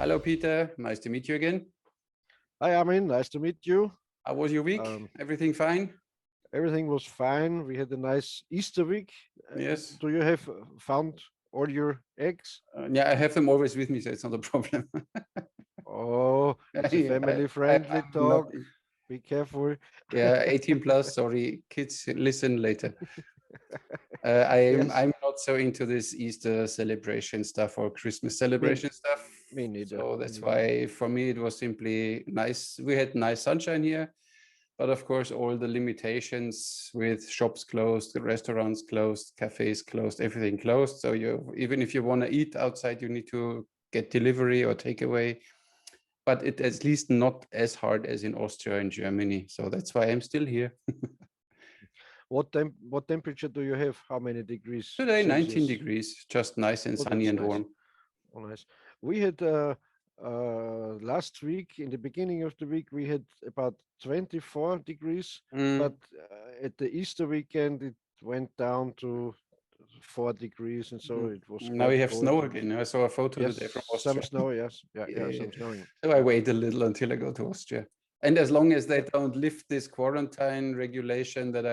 Hello, Peter. Nice to meet you again. Hi, Armin. Nice to meet you. How was your week? Um, Everything fine? Everything was fine. We had a nice Easter week. Yes. Do you have found all your eggs? Yeah, I have them always with me, so it's not a problem. Oh, it's a I, family-friendly I'm not. talk. Be careful. Yeah, 18 plus. Sorry, kids, listen later. I'm Yes, I'm not so into this Easter celebration stuff or Christmas me, celebration stuff. me neither. So Me that's neither. why for me it was simply nice. We had nice sunshine here, but of course all the limitations with shops closed, the restaurants closed, cafes closed, everything closed. So you even if you want to eat outside, you need to get delivery or takeaway. But it at least not as hard as in Austria and Germany. So that's why I'm still here. What temperature do you have? How many degrees Today, 19 Celsius? degrees, just nice and Oh, sunny that's and nice. warm. Oh, nice. We had last week, in the beginning of the week, we had about 24 degrees, but Mm. at the Easter weekend, it went down to 4 degrees, and so it was Now we quite have cold. snow And again. I saw a photo today from yes, some Austria. snow. Yes, yeah, Yeah. some snowing. So I Yeah. wait a little until I go to Austria. And as long as they don't lift this quarantine regulation that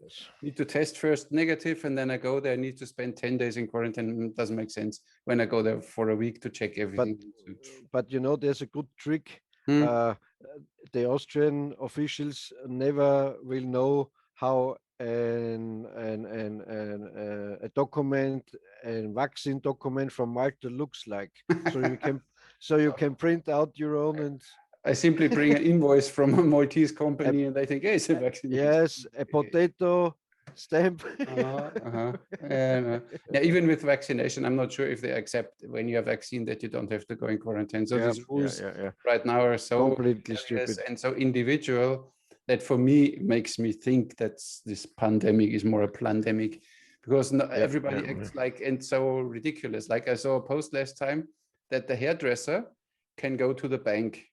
Yes. need to test first negative and then I go there, I need to spend 10 days in quarantine. It doesn't make sense when I go there for a week to check But everything. there's a good trick. Hmm. Uh, the Austrian officials never will know how a document, a vaccine document from Malta looks like. So you can print out your own and I simply bring an invoice from a Maltese a, company and I think, hey, it's a vaccination. yes, a potato stamp. Uh-huh. Yeah, even with vaccination, I'm not sure if they accept when you have vaccine that you don't have to go in quarantine. So Yeah, these yeah, rules yeah, yeah. right now are so Completely various stupid. and so individual that for me makes me think that this pandemic is more a pandemic because Yeah, yeah, everybody acts like and so ridiculous. Like I saw a post last time that the hairdresser can go to the bank,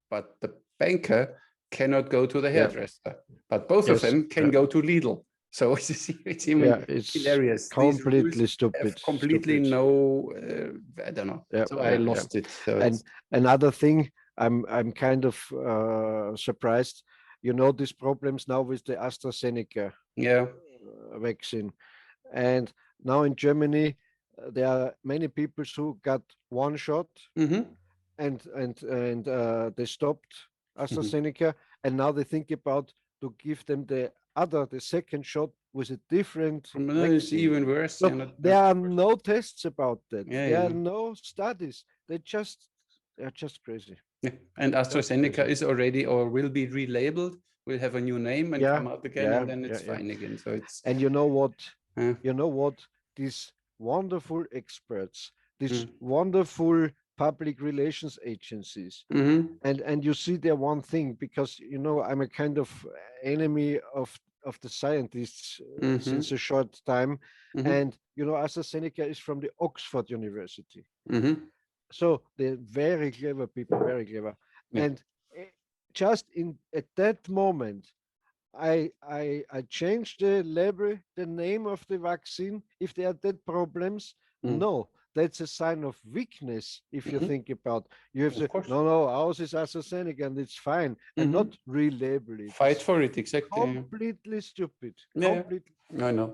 but the banker cannot go to the yeah. hairdresser. But both of Yes, them can yeah, go to Lidl. So it's yeah. even It's hilarious. These rules completely stupid, have completely stupid. no, I don't know. Yeah, So I yeah, yeah. lost it. So And it's, another thing, I'm kind of surprised. You know these problems now with the AstraZeneca yeah. vaccine, and now in Germany there are many people who got one shot Mm-hmm. and they stopped AstraZeneca, and now they think about to give them the second shot with a different It's vaccine. even worse. So Yeah, not, there not, are no tests about that. yeah, There are yeah. no studies. They're just crazy. Yeah. And Just AstraZeneca crazy. is already or will be relabeled, will have a new name and Yeah, come out again, yeah, and then yeah, it's yeah. fine again. So it's, And you know what? uh, You know what? These wonderful experts, these mm, wonderful public relations agencies, mm-hmm, and you see there one thing, because I'm a kind of enemy of the scientists mm-hmm, since a short time, mm-hmm, and AstraZeneca is from the Oxford University, mm-hmm. so they're very clever people, very clever, Yeah. and just in at that moment I changed the label, the name of the vaccine. If there are that problems, Mm, no, that's a sign of weakness. If you mm-hmm. think about, you have Of to course. no, ours is AstraZeneca and it's fine, and Mm-hmm. not relabel it. Fight It's for it, exactly. completely stupid. Yeah, Completely. yeah, I know.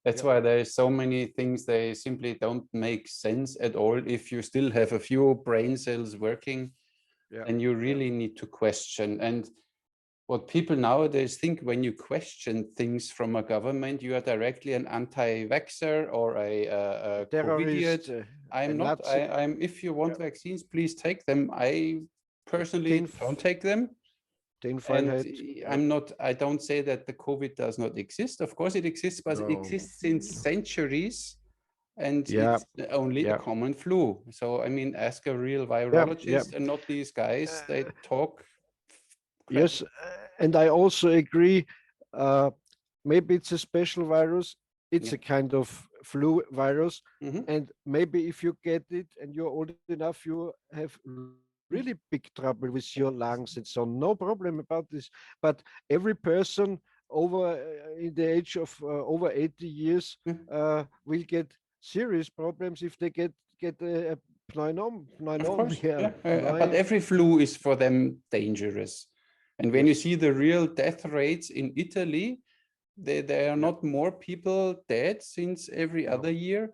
That's Yeah, why there is so many things they simply don't make sense at all. If you still have a few brain cells working, yeah, then you yeah. really need to question. And what people nowadays think when you question things from a government, you are directly an anti-vaxxer or a COVIDiot. Terrorist, a I'm not. Nazi. I'm. If you Yeah. want vaccines, please take them. I personally Tin, don't take them. tinfoil And hat. Yeah. I'm not, I don't say that the COVID does not exist. Of course it exists, but it No. exists since centuries and Yeah, it's only a yeah, common flu. So, I mean, ask a real yeah, yeah. virologist and not these guys. They talk crap. Yes, and I also agree. Uh, Maybe it's a special virus. It's Yeah. a kind of flu virus, Hmm. and maybe if you get it and you're old enough, you have really big trouble with your lungs and so on. No problem about this. But every person over in the age of over 80 years will get serious problems if they get Of course, yeah. But Pneum. every flu is for them dangerous. And when you see the real death rates in Italy, there are not more people dead since every other year.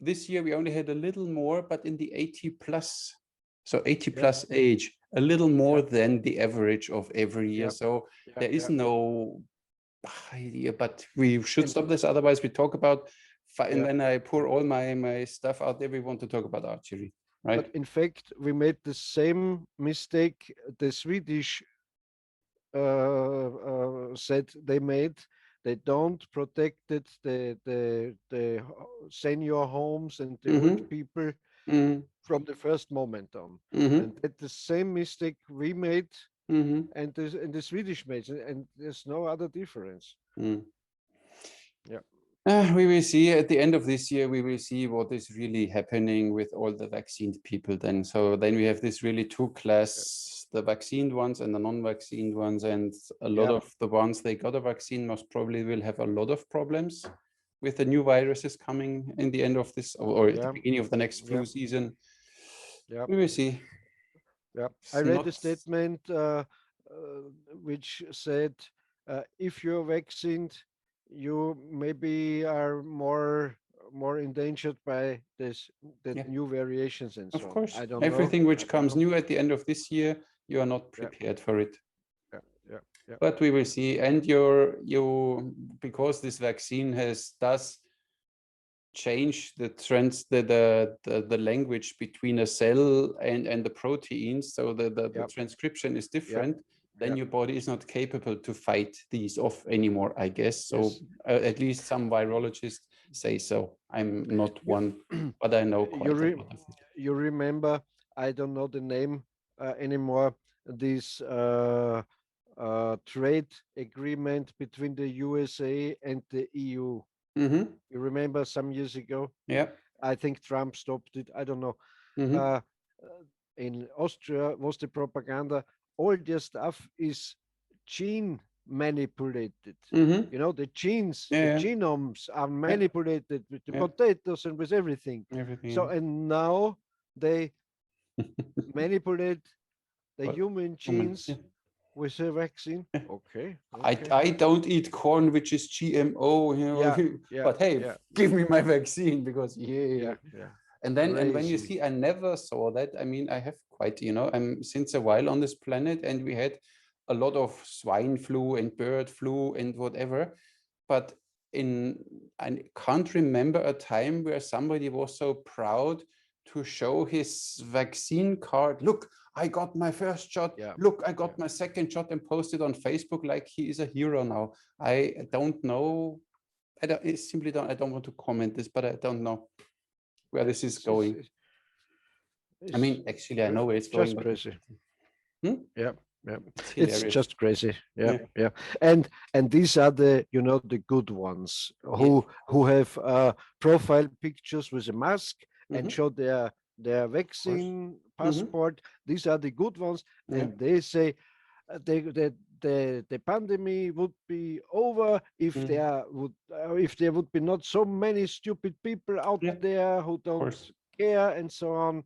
This year we only had a little more, but in the 80 plus, so 80 plus age, a little more than the average of every year. So there is no idea, but we should stop this. Otherwise we talk about, and then I pour all my stuff out there. We want to talk about archery, right? But in fact, we made the same mistake the Swedish said they made. They don't protected the senior homes and the old people from the first moment on. And that's the same mistake we made and the Swedish made, and there's no other difference. Yeah. We will see at the end of this year, we will see what is really happening with all the vaccinated people then. So then we have this really two class, the vaccinated ones and the non-vaccinated ones. And a lot of the ones they got a vaccine most probably will have a lot of problems with the new viruses coming in the end of this or at the beginning of the next flu season. We will see. Yeah, I read a statement which said, if you're vaccinated, you maybe are more endangered by the new variations and so on. Of course, I don't everything know. which comes new at the end of this year, you are not prepared for it. But we will see. And because this vaccine does change the trends, the language between a cell and the proteins, so the transcription is different, then your body is not capable to fight these off anymore, I guess. So at least some virologists say so. I'm not one, but I know quite a lot of it. You remember, I don't know the name anymore, this trade agreement between the USA and the EU. You remember some years ago? Yeah. I think Trump stopped it. I don't know. In Austria was the propaganda. All their stuff is gene manipulated. You know, the genes, the genomes are manipulated with the potatoes and with everything. So, and now they manipulate the human genes with a vaccine. Okay. I don't eat corn, which is GMO, you know, but hey, give me my vaccine because And then, and when you see, I never saw that. I mean, I have quite, you know, I'm since a while on this planet, and we had a lot of swine flu and bird flu and whatever. But I can't remember a time where somebody was so proud to show his vaccine card. Look, I got my first shot. Look, I got my second shot, and posted on Facebook like he is a hero now. I don't know. I don't want to comment this, but I don't know where this is going. I mean, actually, I know where it's going. Just crazy. It's just crazy. And these are the, you know, the good ones who have profile pictures with a mask and show their vaccine passport. These are the good ones, and they say the pandemic would be over if there would be not so many stupid people out there who don't care and so on.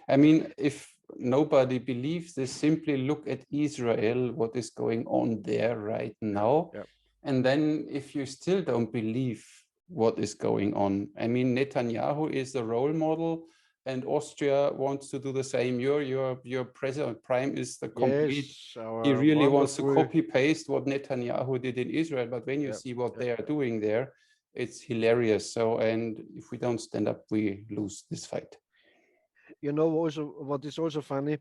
I mean, if nobody believes this, simply look at Israel, what is going on there right now. And then if you still don't believe what is going on, I mean, Netanyahu is the role model, and Austria wants to do the same. Your president prime is the complete. He really wants to copy paste what Netanyahu did in Israel. But when you see what they are doing there, it's hilarious. So, and if we don't stand up, we lose this fight. You know, also what is also funny,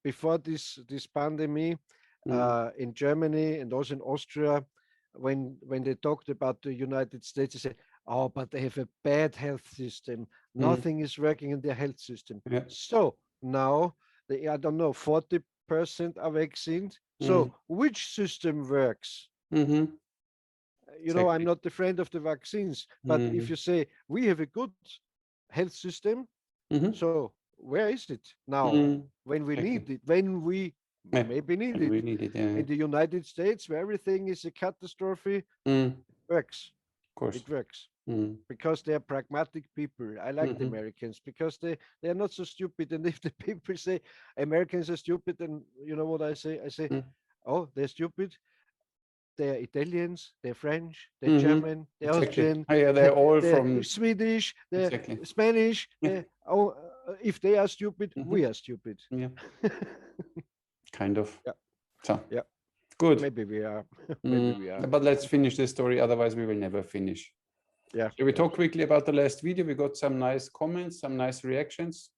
before this pandemic, in Germany and also in Austria, when they talked about the United States, they said, oh, but they have a bad health system. Nothing is working in their health system. So now I don't know, 40% are vaccinated. So which system works? You know, I'm not a friend of the vaccines, but if you say we have a good health system, so where is it now when we need it? When we maybe need it? In the United States, where everything is a catastrophe, works. Of course. It works. Mm. because they are pragmatic people. I like the Mhm. Americans because they are not so stupid. And if the people say Americans are stupid, then you know what I say? I say, Mm. oh, they're stupid. They're Italians, they're French, they're Mhm. German, they're Exactly. Austrian, Oh, yeah, they're all they're from Swedish, they're exactly. Spanish. Yeah. Oh, if they are stupid, we Mhm. are stupid. Yeah. Kind of. Yeah, So yeah. good. Maybe we are. Maybe Mm. we are. But let's finish this story, otherwise we will never finish. Yeah, Shall we yeah, talk quickly about the last video? We got some nice comments, some nice reactions.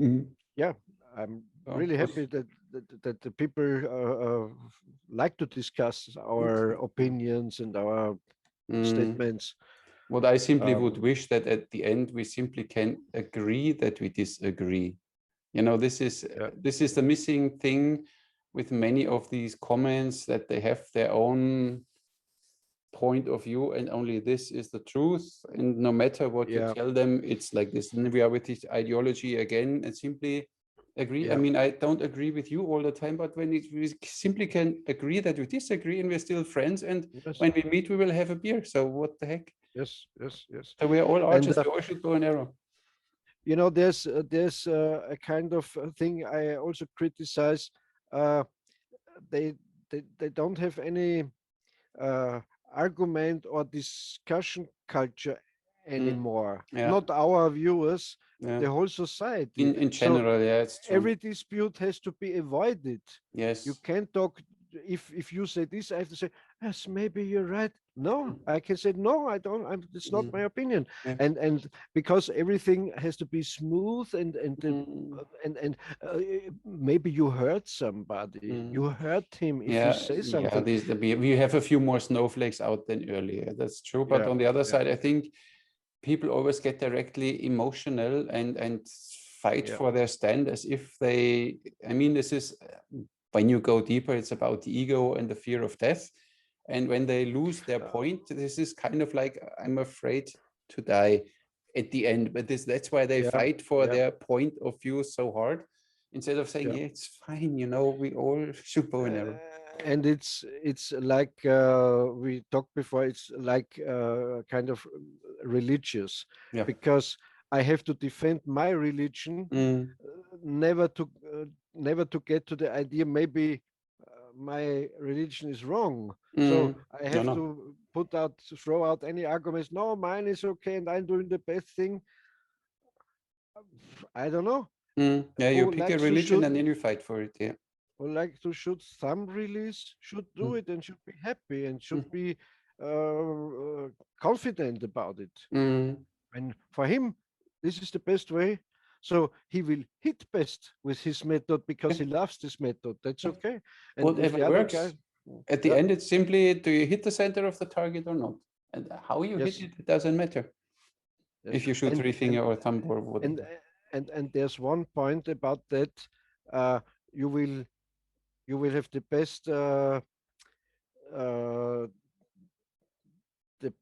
Mhm. yeah. I'm So really it was happy that the people like to discuss our yeah. opinions and our Mm. statements. What I simply would Um, wish that at the end we simply can agree that we disagree. You know, yeah, this is the missing thing with many of these comments, that they have their own point of view and only this is the truth, and no matter what you yeah, tell them, it's like this. And we are with this ideology again and simply agree. I yeah. mean, I don't agree with you all the time, but when we simply can agree that we disagree and we're still friends, and Yes, when we meet we will have a beer, so what the heck. yes, yes, yes. So we are all And archers, we all should go an arrow. you know, there's a kind of thing I also criticize. Uh, they they don't have any uh, argument or discussion culture Mm, anymore. yeah, Not our viewers, yeah, the whole society. in So general, yeah, it's true. every dispute has to be avoided. You Yes. can't talk. If you say this, I have to say yes. Maybe you're right. No, Mm, I can say no. I don't. It's not my mm, opinion. yeah. And because everything has to be smooth Mm, and maybe you hurt somebody. mm. You hurt him if you Yeah, say yeah, something. we have a few more snowflakes out than earlier. That's true. But Yeah, on the other yeah, side, I think people always get directly emotional and fight yeah, for their stand as if they, I mean, this is when you go deeper, it's about the ego and the fear of death. And when they lose their uh, point, this is kind of like, I'm afraid to die at the end. But that's why they yeah, fight for yeah. their point of view so hard, instead of saying, Yeah. yeah, it's fine, you know, we all should bow and arrow. And it's like we talked before. It's like kind of religious, Yeah. because I have to defend my religion, Mm, never to never to get to the idea maybe my religion is wrong. So I no, have no. to throw out any arguments. No, mine is okay, and I'm doing the best thing. I don't know Yeah, you who pick a likes to religion shoot and then you fight for it. Yeah. who like to shoot thumb release should do Mm, it and should be happy and should mm, be confident about it. mm. And for him, this is the best way. So he will hit best with his method because Yeah, he loves this method. That's yeah. okay. And if Whatever the other guy, works. At the yeah, end, it's simply, do you hit the center of the target or not? And how you hit yes, it, it doesn't matter. yes, If you shoot three finger or thumb or and whatever. and there's one point about that. Uh, you will have the best uh, the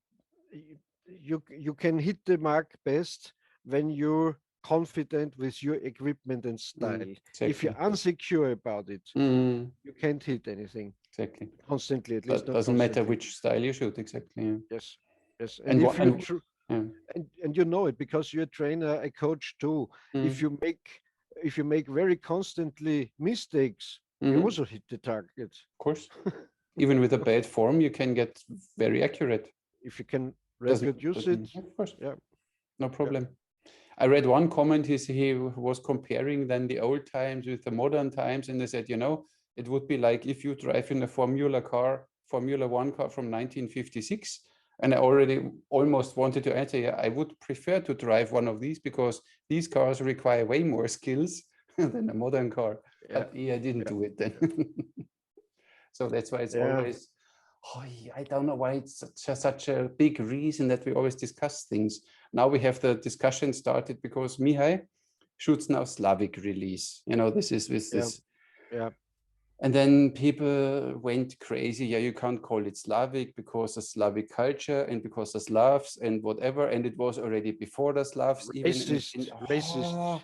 you can hit the mark best when you're confident with your equipment and style. If you're Exactly. unsecure about it, Mm, you can't hit anything exactly. constantly, at least That not doesn't matter constantly. which style you shoot, exactly. Yeah. Yes, yes. And And if what you and yeah. and you know it because you're a trainer, a coach too. If Mm, you make very constantly mistakes, you mhm, also hit the target. of course. Even with a bad form, you can get very accurate. If you can reproduce it, Doesn't, of course, yeah, no yeah, problem. I read one comment, he was comparing then the old times with the modern times, and they said, you know, it would be like if you drive in a Formula One car from 1956. And I already almost wanted to answer, yeah, I would prefer to drive one of these because these cars require way more skills than a modern car. yeah, But yeah, I didn't yeah, do it then. So that's why it's yeah. always, oh, I don't know why it's such a big reason that we always discuss things. Now we have the discussion started because Mihai shoots now Slavic release. You know, this is with Yeah, this. yeah. And then people went crazy. Yeah, you can't call it Slavic because of Slavic culture and because of Slavs and whatever. And it was already before the Slavs even. Racist, racist.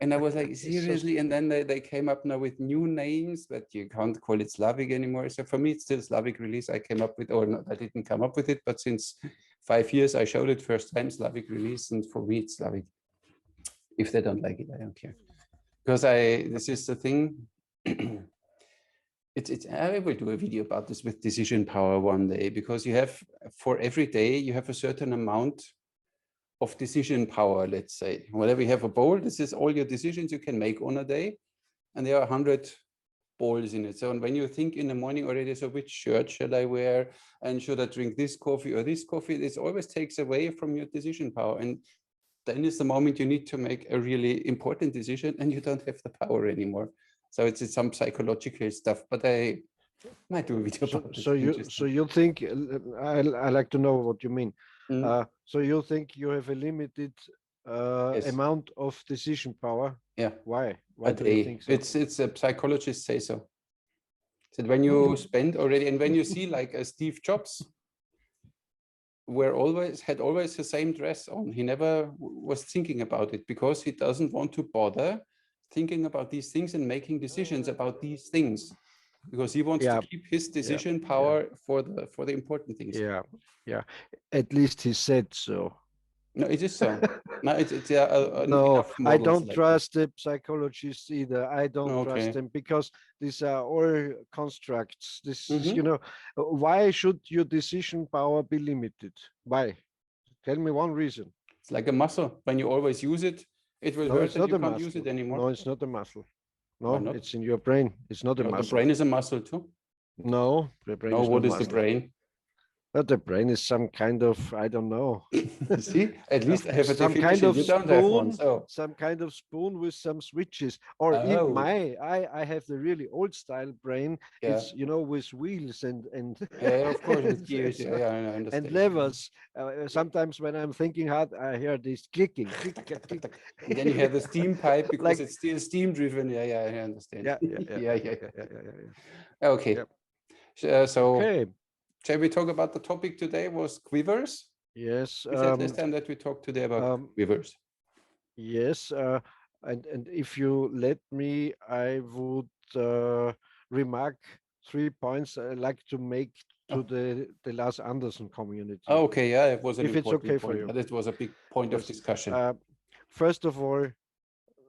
And I was like, It's so seriously? And then they came up now with new names, but you can't call it Slavic anymore. So for me, it's still Slavic release I came up with, or not, I didn't come up with it, but since 5 years I showed it first time, Slavic release, and for me it's Slavic. If they don't like it, I don't care. Because this is the thing. I will do a video about this with decision power one day, because you have, for every day, you have a certain amount of decision power, let's say. Whenever you have a bowl, this is all your decisions you can make on a day, and there are 100 bowls in it. So when you think in the morning already, so which shirt shall I wear, and should I drink this coffee or this coffee, this always takes away from your decision power. And then is the moment you need to make a really important decision, and you don't have the power anymore. So it's some psychological stuff, but I might do a video about it. So you think, I like to know what you mean. Mm. So you think you have a limited Yes. amount of decision power? Yeah. Why? A Do you day. think so? It's a psychologist say so. That when you spend already, and when you see like a Steve Jobs, had always the same dress on. He never was thinking about it, because he doesn't want to bother thinking about these things and making decisions about these things, because he wants to keep his decision power for the important things. Yeah. At least he said so. No, it is so. No, No, enough I models don't like trust the psychologists either. I don't trust Okay. them, because these are all constructs. This is, Mhm. why should your decision power be limited? Why? Tell me one reason. It's like a muscle. When you always use it, it will No, hurt it's and not you a can't use muscle. it anymore. No, it's not a muscle. Why No, not? it's in your brain. It's not a No, the muscle. brain is a muscle too. No, the brain No, is no what is the muscle. brain? But the brain is some kind of, I don't know. See, at least I have a Some kind definition. of You don't have one, spoon, so. some kind of spoon with some switches. Or even Oh, I have the really old style brain. yeah. It's with wheels and Yeah, of course, with and, gears. Yeah, yeah, I and understand. levers. Sometimes when I'm thinking hard, I hear this clicking, click, click, click. And then you have the steam pipe, because Like it's still steam driven. Yeah, yeah, I understand. Yeah, yeah. Okay. yeah. So Okay. shall we talk about the topic today was quivers? Yes. We said last time that we talked today about Um, quivers. Yes, and if you let me, I would remark 3 points I like to make to Oh, the Lars Anderson community, okay, yeah, it was an if it's okay important for point. you. That was a big point of Yes. discussion. First of all,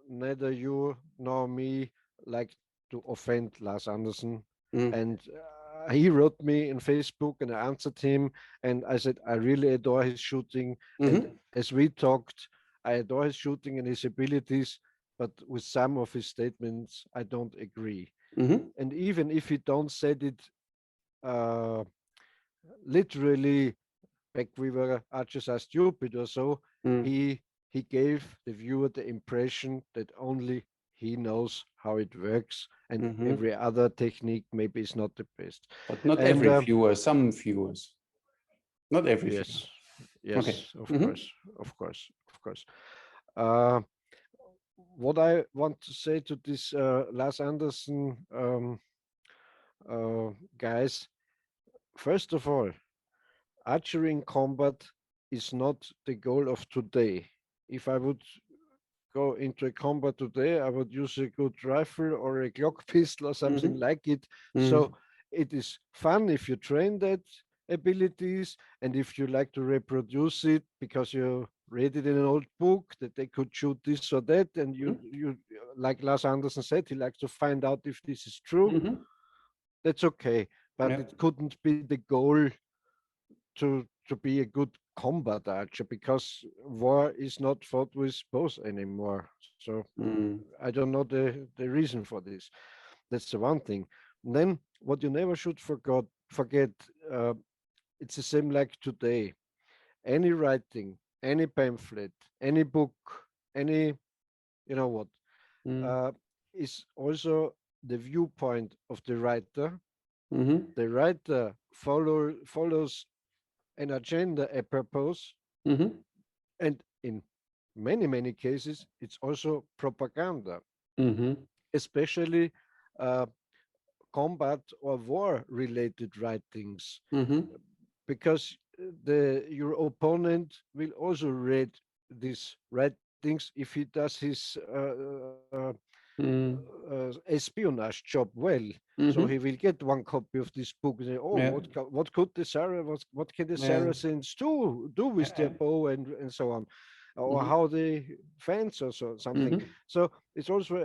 neither you nor me like to offend Lars Anderson, Mm. and he wrote me in Facebook, and I answered him, and I said I really adore his shooting, and Mm-hmm. as we talked, I adore his shooting and his abilities, but with some of his statements I don't agree. Mm-hmm. And even if he don't said it uh, literally, back we were archers are stupid or so, Mm. he gave the viewer the impression that only he knows how it works, and Mm-hmm. every other technique maybe is not the best. But not And every viewer, some viewers, not every viewer. yes, Okay. yes, of Mm-hmm. course, of course, of course. Uh, what I want to say to this Lars Anderson guys, first of all, archery in combat is not the goal of today. If I would go into a combat today, I would use a good rifle or a Glock pistol or something Mm-hmm. like it. So it is fun if you train that abilities, and if you like to reproduce it because you read it in an old book that they could shoot this or that, and you like Lars Anderson said, he likes to find out if this is true. Mm-hmm. That's okay, but Yeah. it couldn't be the goal to be a good combat archer, because war is not fought with bows anymore. So Mm. I don't know the reason for this. That's the one thing. And then what you never should forget, uh, it's the same like today. Any writing, any pamphlet, any book, any you know what, Mm. uh, is also the viewpoint of the writer. Mm-hmm. The writer follows an agenda, a purpose, Mm-hmm. and in many cases, it's also propaganda, Mm-hmm. especially uh, combat or war related writings, Mm-hmm. because your opponent will also read these writings if he does his Mm. espionage job well. So he will get one copy of this book and say, "Oh, Yeah. what could the what can the Yeah. Saracens do with their bow and so on, or how they fence or something." So it's also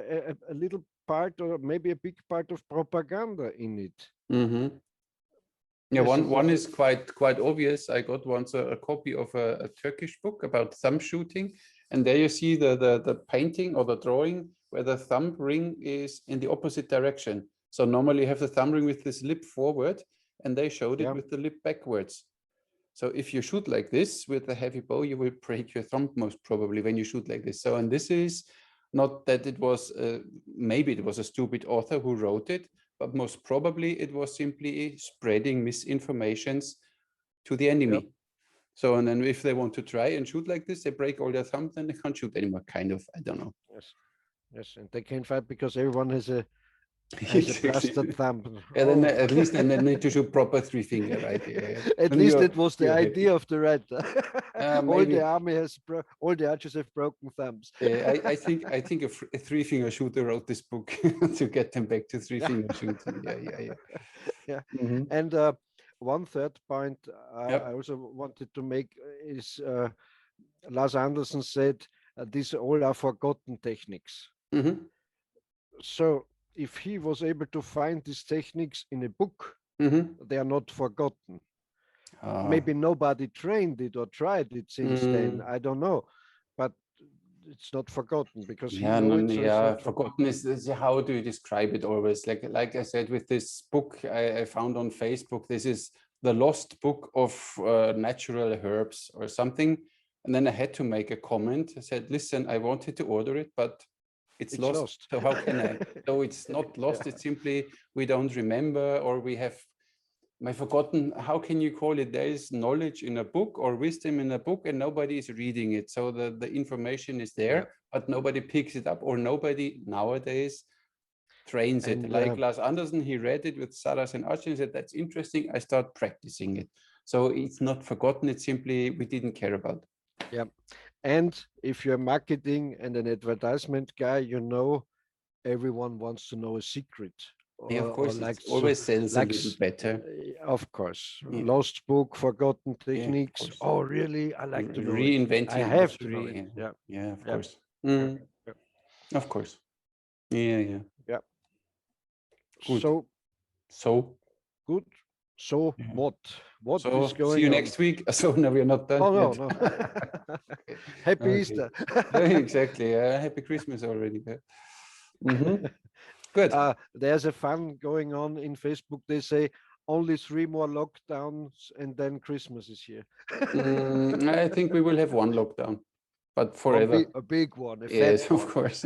a little part, or maybe a big part of propaganda in it. Yeah, Yes, one is quite obvious. I got once a copy of a Turkish book about thumb shooting, and there you see the painting or the drawing where the thumb ring is in the opposite direction. So normally you have the thumb ring with this lip forward, and they showed it with the lip backwards. So if you shoot like this with a heavy bow, you will break your thumb most probably when you shoot like this. So, and this is not that it was, maybe it was a stupid author who wrote it, but most probably it was simply spreading misinformations to the enemy. So, and then if they want to try and shoot like this, they break all their thumbs and they can't shoot anymore, kind of, I don't know. Yes, and they can't fight because everyone has a Exactly. plastered thumb. Yeah, then at least then they need to shoot proper three finger, right? Yeah. At And least it was the you're happy. idea of the writer. All Maybe. the army has all the archers have broken thumbs. I think a three finger shooter wrote this book to get them back to three finger shooting. Yeah. And one third point I also wanted to make is Lars Andersen said these all are forgotten techniques. So if he was able to find these techniques in a book, they are not forgotten. Maybe nobody trained it or tried it since then. I don't know, but it's not forgotten because he knew it. So it's not forgotten is how do you describe it always? Like I said, with this book I found on Facebook, this is the lost book of natural herbs or something. And then I had to make a comment. I said, listen, I wanted to order it, but it's lost. So how can I? So it's not lost. It's simply we don't remember, or we have forgotten. How can you call it? There is knowledge in a book or wisdom in a book, and nobody is reading it. So the information is there, but nobody picks it up, or nobody nowadays trains it. Like Lars Andersen, he read it with Saras and Archery and said, that's interesting. I start practicing it. So it's not forgotten. It's simply we didn't care about. Yeah. And if you're marketing and an advertisement guy, you know, everyone wants to know a secret. Yeah, of course, it always sells a little better. Of course. Lost book, forgotten techniques. Yeah, oh, really? I like to know reinventing. I have to know it. Yeah, of course. Of course. Yeah. Good. So good. So what? What is going on? See you next week. So no, we're not done. Oh no. Happy Easter. Exactly. Happy Christmas already. Good. There's a fun going on in Facebook. They say only 3 more lockdowns and then Christmas is here. I think we will have one lockdown, but forever. A big one. Yes, of course.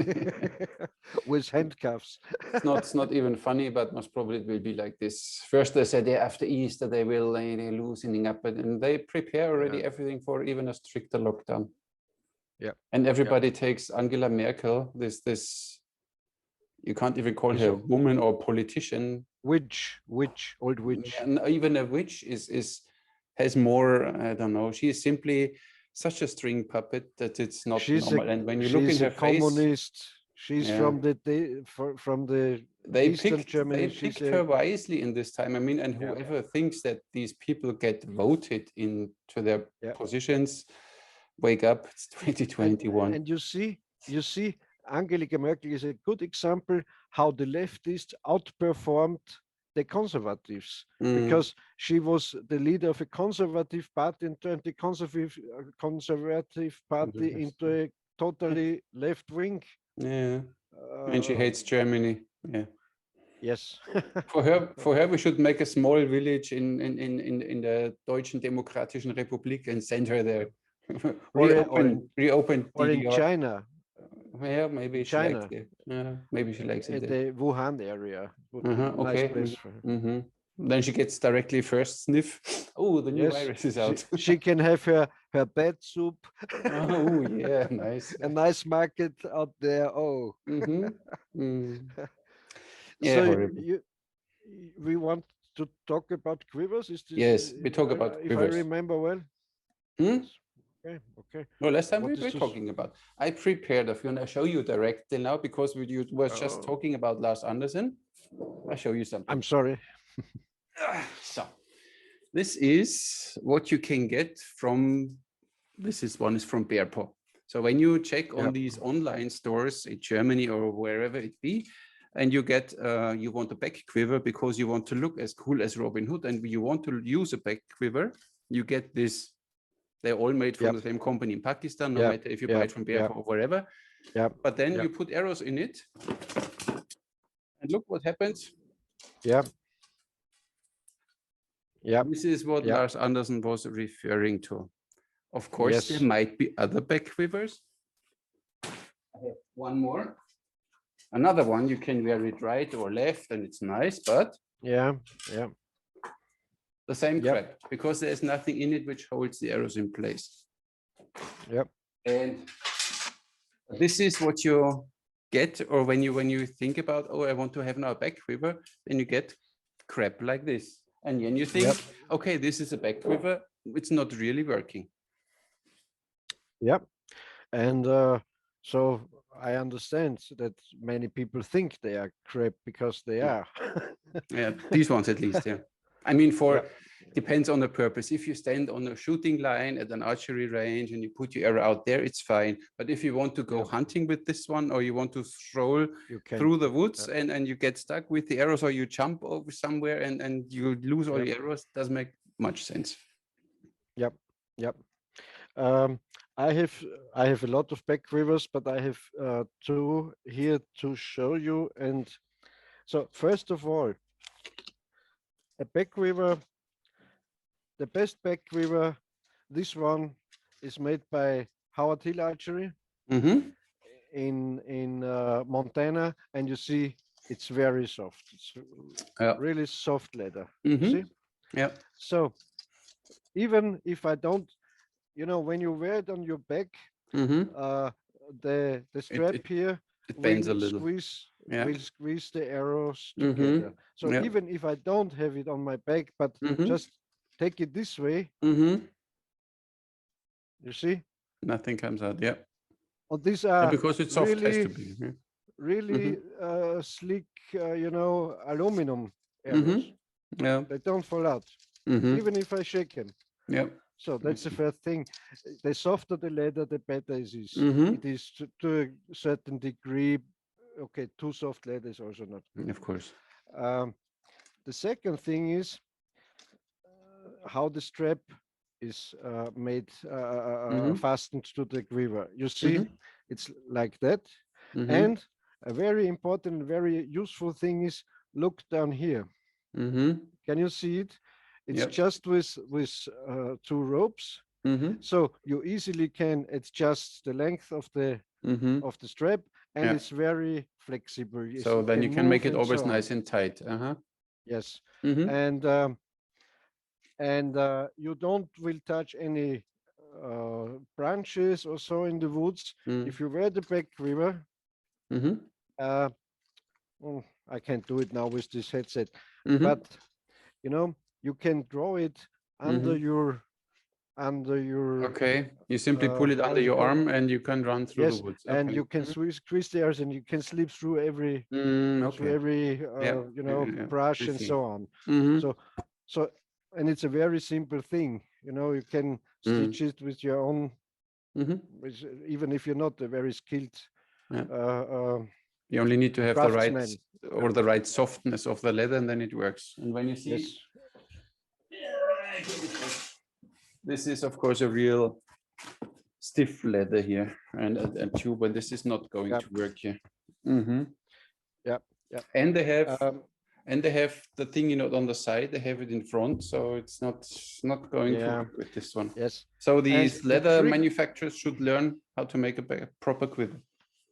With handcuffs. It's not even funny, but most probably it will be like this. First, they said after Easter they will loosening up, and they prepare already everything for even a stricter lockdown. Yeah. And everybody takes Angela Merkel, this. You can't even call her a woman or politician. Old witch. And even a witch has more, I don't know. She is simply such a string puppet that it's not normal. And when you look in her communist. face, she's from the Eastern Germany. They picked her wisely in this time. I mean, and whoever thinks that these people get voted into their positions, wake up. It's 2021. And you see. Angela Merkel is a good example how the leftists outperformed the conservatives because she was the leader of a conservative party and turned the conservative party into a totally left wing. Yeah, and she hates Germany. Yeah. Yes. For her, we should make a small village in the Deutschen Demokratischen Republik and send her there. reopen or in China. Yeah, maybe China. She likes it. Maybe she likes it. The Wuhan area. Okay. Nice place for her. Then she gets directly first sniff. Oh, the new virus is out. She can have her bat soup. Oh yeah, nice. A nice market out there. Oh. Yeah, so horrible. we want to talk about quivers. Is this, yes, we talk about if quivers. I remember well. Okay. Okay. No, last time we What is were this? talking about. I prepared a few, and I show you directly now because you was just Oh, talking about Lars Andersen. I show you something. I'm sorry. So this is what you can get from. This is one is from Bearpaw. So when you check on Yep. these online stores in Germany or wherever it be, and you get you want a back quiver because you want to look as cool as Robin Hood, and you want to use a back quiver, you get this. They're all made from Yep. the same company in Pakistan, no Yep. matter if you buy Yep. it from Yep. Bearpaw or wherever. Yep. But then Yep. you put arrows in it, and look what happens. Yep. Yep. This is what Yep. Lars Andersen was referring to. Of course, there Yes. might be other back quivers. I have one more. Another one, you can wear it right or left, and it's nice, but Yeah. Yeah. the same Yep. crap, because there's nothing in it which holds the arrows in place. Yep. And this is what you get, or when you think about, oh, I want to have now a back quiver, then you get crap like this. And then you think, Yep. okay, this is a back quiver, it's not really working. Yep. And so I understand that many people think they are crap because they are. Yeah, these ones at least, yeah. I mean, Yep. depends on the purpose. If you stand on a shooting line at an archery range and you put your arrow out there, it's fine. But if you want to go Yeah. hunting with this one, or you want to stroll You can. through the woods Yeah. and you get stuck with the arrows, or you jump over somewhere and you lose all Yep. your arrows, doesn't make much sense. Yep. Yep. Um, I have a lot of back quivers, but I have two here to show you. And so first of all, a back quiver, the best back quiver, this one is made by Howard Hill Archery Mm-hmm. in Montana, and you see it's very soft. It's Yeah. really soft leather. Mm-hmm. You see? Yeah. So even if I don't, when you wear it on your back, Mm-hmm. the strap here it bends a will little. Yeah. squeeze the arrows Mm-hmm. together. So Yeah. even if I don't have it on my back, but Mm-hmm. just take it this way, Mm-hmm. you see? Nothing comes out. Yeah. Well, these Yeah, are because it's soft, has to really, be. Yeah. really sleek, aluminum Mm-hmm. arrows. Yeah. They don't fall out, Mm-hmm. even if I shake them. Yeah. So that's the first thing. The softer the leather, the better it is. Mm-hmm. It is to a certain degree. Okay, too soft leather is also not good. Of course. The second thing is how the strap is made, Mm-hmm. fastened to the quiver. You see, Mm-hmm. it's like that. Mm-hmm. And a very important, very useful thing is look down here. Mm-hmm. Can you see it? It's Yep. just with two ropes. Mm-hmm. So you easily can adjust the length of the Mm-hmm. strap, and Yeah. it's very flexible. Yes, So it then you can make move it and always so on. nice and tight. Uh-huh. Yes, Mm-hmm. and you don't will touch any branches or so in the woods. Mm-hmm. If you wear the back quiver, Mm-hmm. I can't do it now with this headset, Mm-hmm. but you can draw it under Mm-hmm. your Okay. You simply pull it how under is it your called? arm and you can run through the Yes, woods. and Okay. you can squeeze the arrows, and you can slip through every Okay. Yeah. Yeah. brush I and see. so on. Mm-hmm. So and it's a very simple thing. You can stitch it with your own, Mm-hmm. even if you're not a very skilled Yeah. uh, You only need to have the right craftsman. or the right softness of the leather, and then it works. And when you see, Yes. this is of course a real stiff leather here and a tube, and this is not going Yep. to work here. Mm-hmm. Yep. Yep. And they have the thing, on the side. They have it in front, so it's not going to Yeah. work with this one. Yes. So these the leather trick- manufacturers should learn how to make a proper quiver.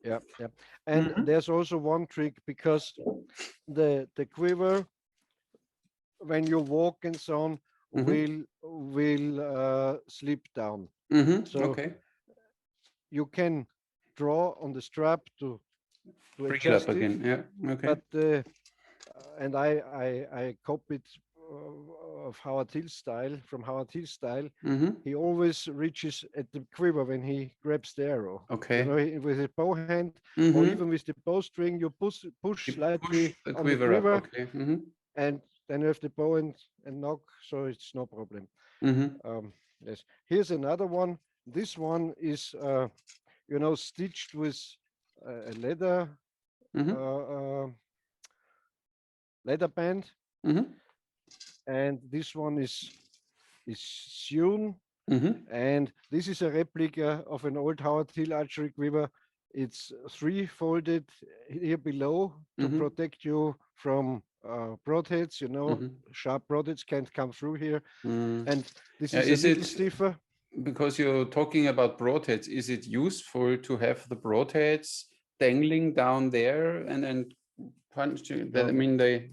Yeah. Yeah. And there's also one trick, because the quiver, when you walk and so on, will slip down. Mm-hmm. So Okay. you can draw on the strap to Bring it adjust up it, again. Yeah. Okay. but and I copied Howard Hill style, from Howard Hill style, Mm-hmm. he always reaches at the quiver when he grabs the arrow. You Okay. know, with his bow hand, or Mm-hmm. even with the bowstring, you push You slightly push the on the quiver up. quiver, Okay. Mm-hmm. and then you have the bow and knock, so it's no problem. Mm-hmm. Yes. Here's another one. This one is, you know, stitched with a Mm-hmm. leather band, Mm-hmm. and this one is sewn, Mm-hmm. and this is a replica of an old Howard Hill archery quiver. It's three-folded here below to Mm-hmm. protect you from broadheads. You know, Mm-hmm. sharp broadheads can't come through here. Mm. And this Yeah, is a is little it stiffer. because you're talking about broadheads? Is it useful to have the broadheads dangling down there and then punch? I No, mean, no,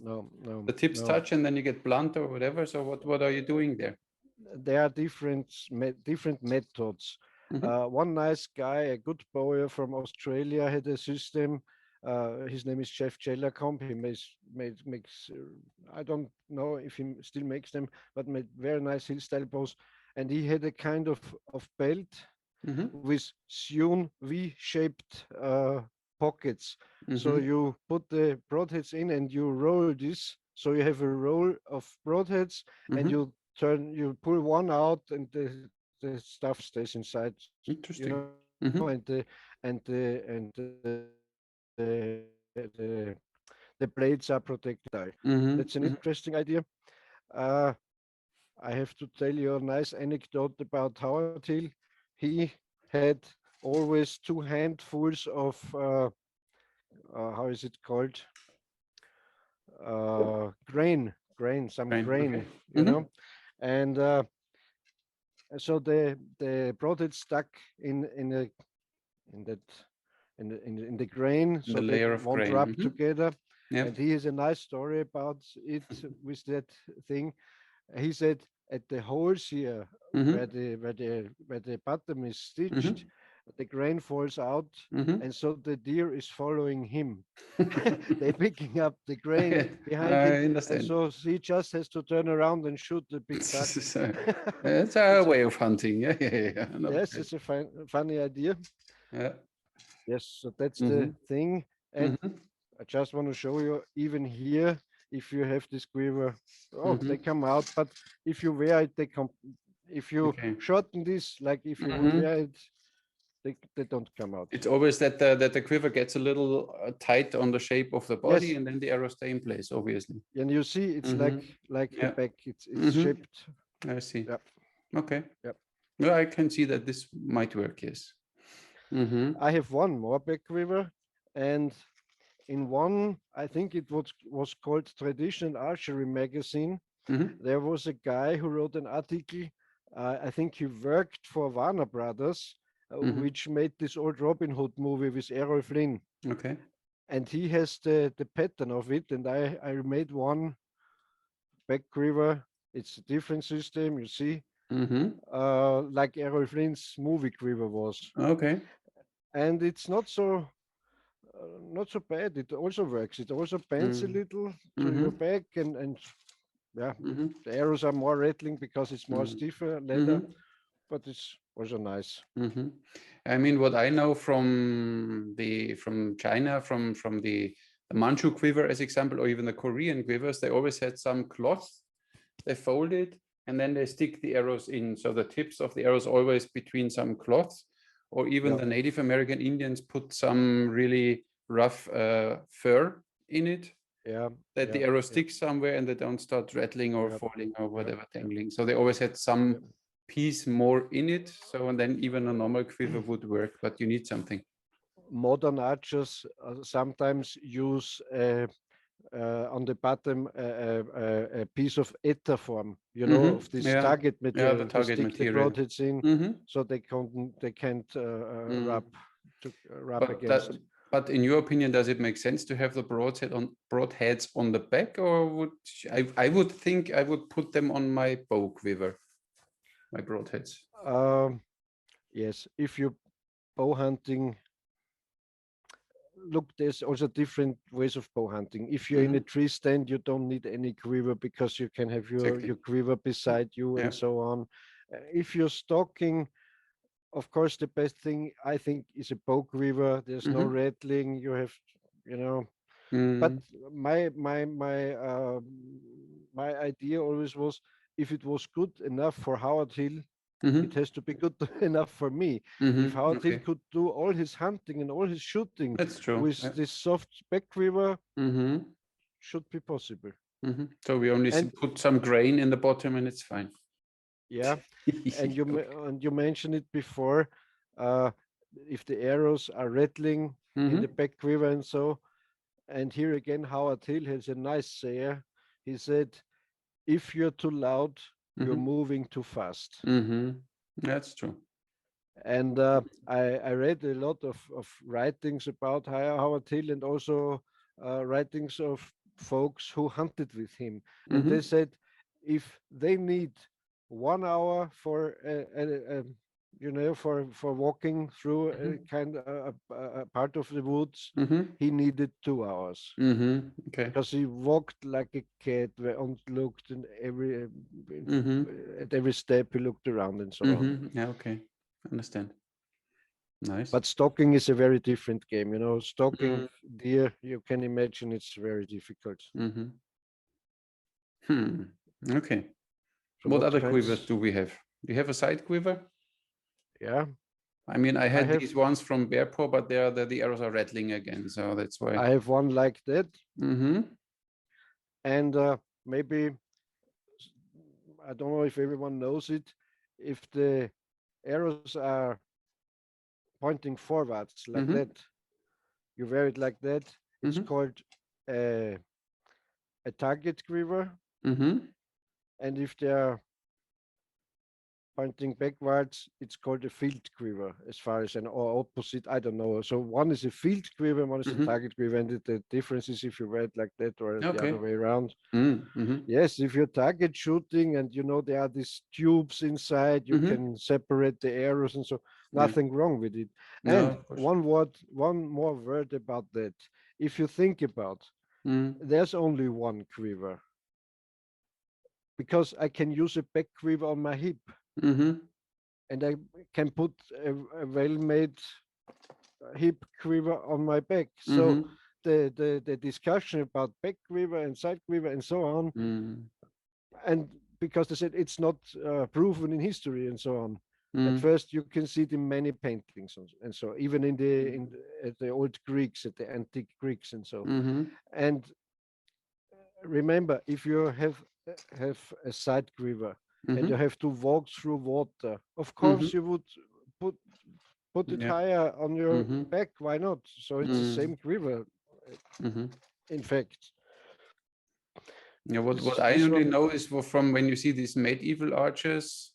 the tips no. touch and then you get blunt or whatever. So what are you doing there? There are different methods. Mm-hmm. One nice guy, a good bowyer from Australia, had a system. His name is Jeff Jellercomb. He makes I don't know if he still makes them, but made very nice hill style bows. And he had a kind of belt Mm-hmm. with sewn V-shaped pockets. So Mm-hmm. you put the broadheads in and you roll this. So you have a roll of broadheads, and Mm-hmm. you pull one out, and the stuff stays inside. You Interesting. know, Mm-hmm. and the blades are protected. Mm-hmm. That's an Mm-hmm. interesting idea. Uh, I have to tell you a nice anecdote about Howard Hill. He had always two handfuls of how is it called? Some Fine. Okay. grain, you Mm-hmm. know, and so the broadhead stuck in that in the grain, The so they layer of won't grain. rub Mm-hmm. together. Yeah. And he has a nice story about it with that thing. He said at the holes here Mm-hmm. where the bottom is stitched, Mm-hmm. the grain falls out, Mm-hmm. and so the deer is following him. They're picking up the grain Okay. behind him, I and understand. so he just has to turn around and shoot the big buck. It's a It's a way of hunting. Yeah, yeah, yeah. Not yes, bad. it's a funny idea. Yeah. Yes, so that's Mm-hmm. the thing. And Mm-hmm. I just want to show you, even here, if you have this quiver, oh, Mm-hmm. they come out. But if you wear it, they come. If you Okay. shorten this, like if you would Mm-hmm. wear it, they don't come out. It's always that the quiver gets a little tight on the shape of the body, Yes, and then the arrows stay in place. Obviously. and you see, it's Mm-hmm. like the Yeah. back. It's Mm-hmm. shaped. I see. Yeah, Okay. yeah. Well, I can see that this might work. Yes. Mm-hmm. I have one more back quiver, and in one, I think it was called Traditional Archery Magazine. Mm-hmm. There was a guy who wrote an article. I think he worked for Warner Brothers, Mm-hmm. which made this old Robin Hood movie with Errol Flynn. Okay. And he has the pattern of it. And I made one back quiver. It's a different system, you see, Mm-hmm. like Errol Flynn's movie quiver was. Okay. And it's not so bad. It also works. It also bends a Mm-hmm. little to your Mm-hmm. back, and yeah, Mm-hmm. the arrows are more rattling because it's more stiffer leather, Mm-hmm. but it's also nice. Mm-hmm. I mean, what I know from China, from the Manchu quiver as example, or even the Korean quivers, they always had some cloth. They fold it and then they stick the arrows in. So the tips of the arrows always between some cloth, or even Yeah, the Native American Indians put some really rough fur in it, yeah, that yeah, the arrow yeah, sticks somewhere and they don't start rattling or yeah, falling or yeah, whatever, yeah, tangling. So they always had yeah. some piece more in it. So and then even a normal quiver would work, but you need something. Modern archers sometimes use on the bottom a piece of ether form, you know, of this Yeah, target yeah, the material. They target stick the material. broadheads in, Mm-hmm. so they can't Mm. rub But that, against. but in your opinion, does it make sense to have the broadheads on the back, or would I would think I would put them on my bow quiver, my broadheads. Um, yes, if you bow hunting, look, there's also different ways of bow hunting. If you're in a tree stand, you don't need any quiver because you can have Exactly. your quiver beside you Yeah. and so on. If you're stalking, of course, the best thing I think is a bow quiver. There's no rattling. You have, you know, but Mm-hmm. my idea always was, if it was good enough for Howard Hill, it Mm-hmm. has to be good enough for me. If Howard Hill Okay. could do all his hunting and all his shooting That's true. with Yeah. this soft back quiver, Mm-hmm. should be possible. So we only And put some grain in the bottom and it's fine. yeah, and Okay. you mentioned it before. Uh, if the arrows are rattling in the Mm-hmm. back quiver and so, and here again, Howard Hill has a nice saying. He said, "If you're too loud, you're Mm-hmm. moving too fast." Mm-hmm. That's true. And I read a lot of writings about Howard Hill, and also writings of folks who hunted with him. And they Mm-hmm. said, if they need 1 hour for for walking through a Mm-hmm. kind of a part of the woods, Mm-hmm. he needed 2 hours, Mm-hmm. Okay. because he walked like a cat and looked in Mm-hmm. at every step. He looked around and so on. Mm-hmm. Yeah, okay. Understand. Nice. But stalking is a very different game. Stalking Mm-hmm. deer, you can imagine it's very difficult. Mm-hmm. Hmm. Okay. So What what other quivers kinds? do we have? Do you have a side quiver? Yeah, I mean, I I had have these ones from bear paw, but the arrows are rattling again, so that's why. I have one like that, Mm-hmm. and maybe I don't know if everyone knows it. If the arrows are pointing forwards like that, Mm-hmm. you wear it like that. It's Mm-hmm. called a, a target quiver, Mm-hmm. and if they are pointing backwards, it's called a field quiver, as far as an or opposite. I don't know. So one is a field quiver, one is a Mm-hmm. target quiver, and the difference is if you wear it like that or the other Okay. way around. Mm-hmm. Yes, if you're target shooting and there are these tubes inside, you Mm-hmm. can separate the arrows and so, Yeah. nothing wrong with it. No, And of course. one more word about that. If you think about, Mm-hmm. there's only one quiver, because I can use a back quiver on my hip, Mm-hmm. and I can put a well-made hip quiver on my back. So Mm-hmm. the discussion about back quiver and side quiver and so on, Mm-hmm. and because they said it's not proven in history and so on. At Mm-hmm. first, you can see it in many paintings and so, even at the old Greeks, at the antique Greeks and so. Mm-hmm. And remember, if you have a side quiver and you Mm-hmm. have to walk through water, of Mm-hmm. course you would put put it Yeah. higher on your Mm-hmm. back. Why not? So it's the Mm-hmm. same quiver, Mm-hmm. in fact. Yeah, what I This only one, know is from when you see these medieval archers,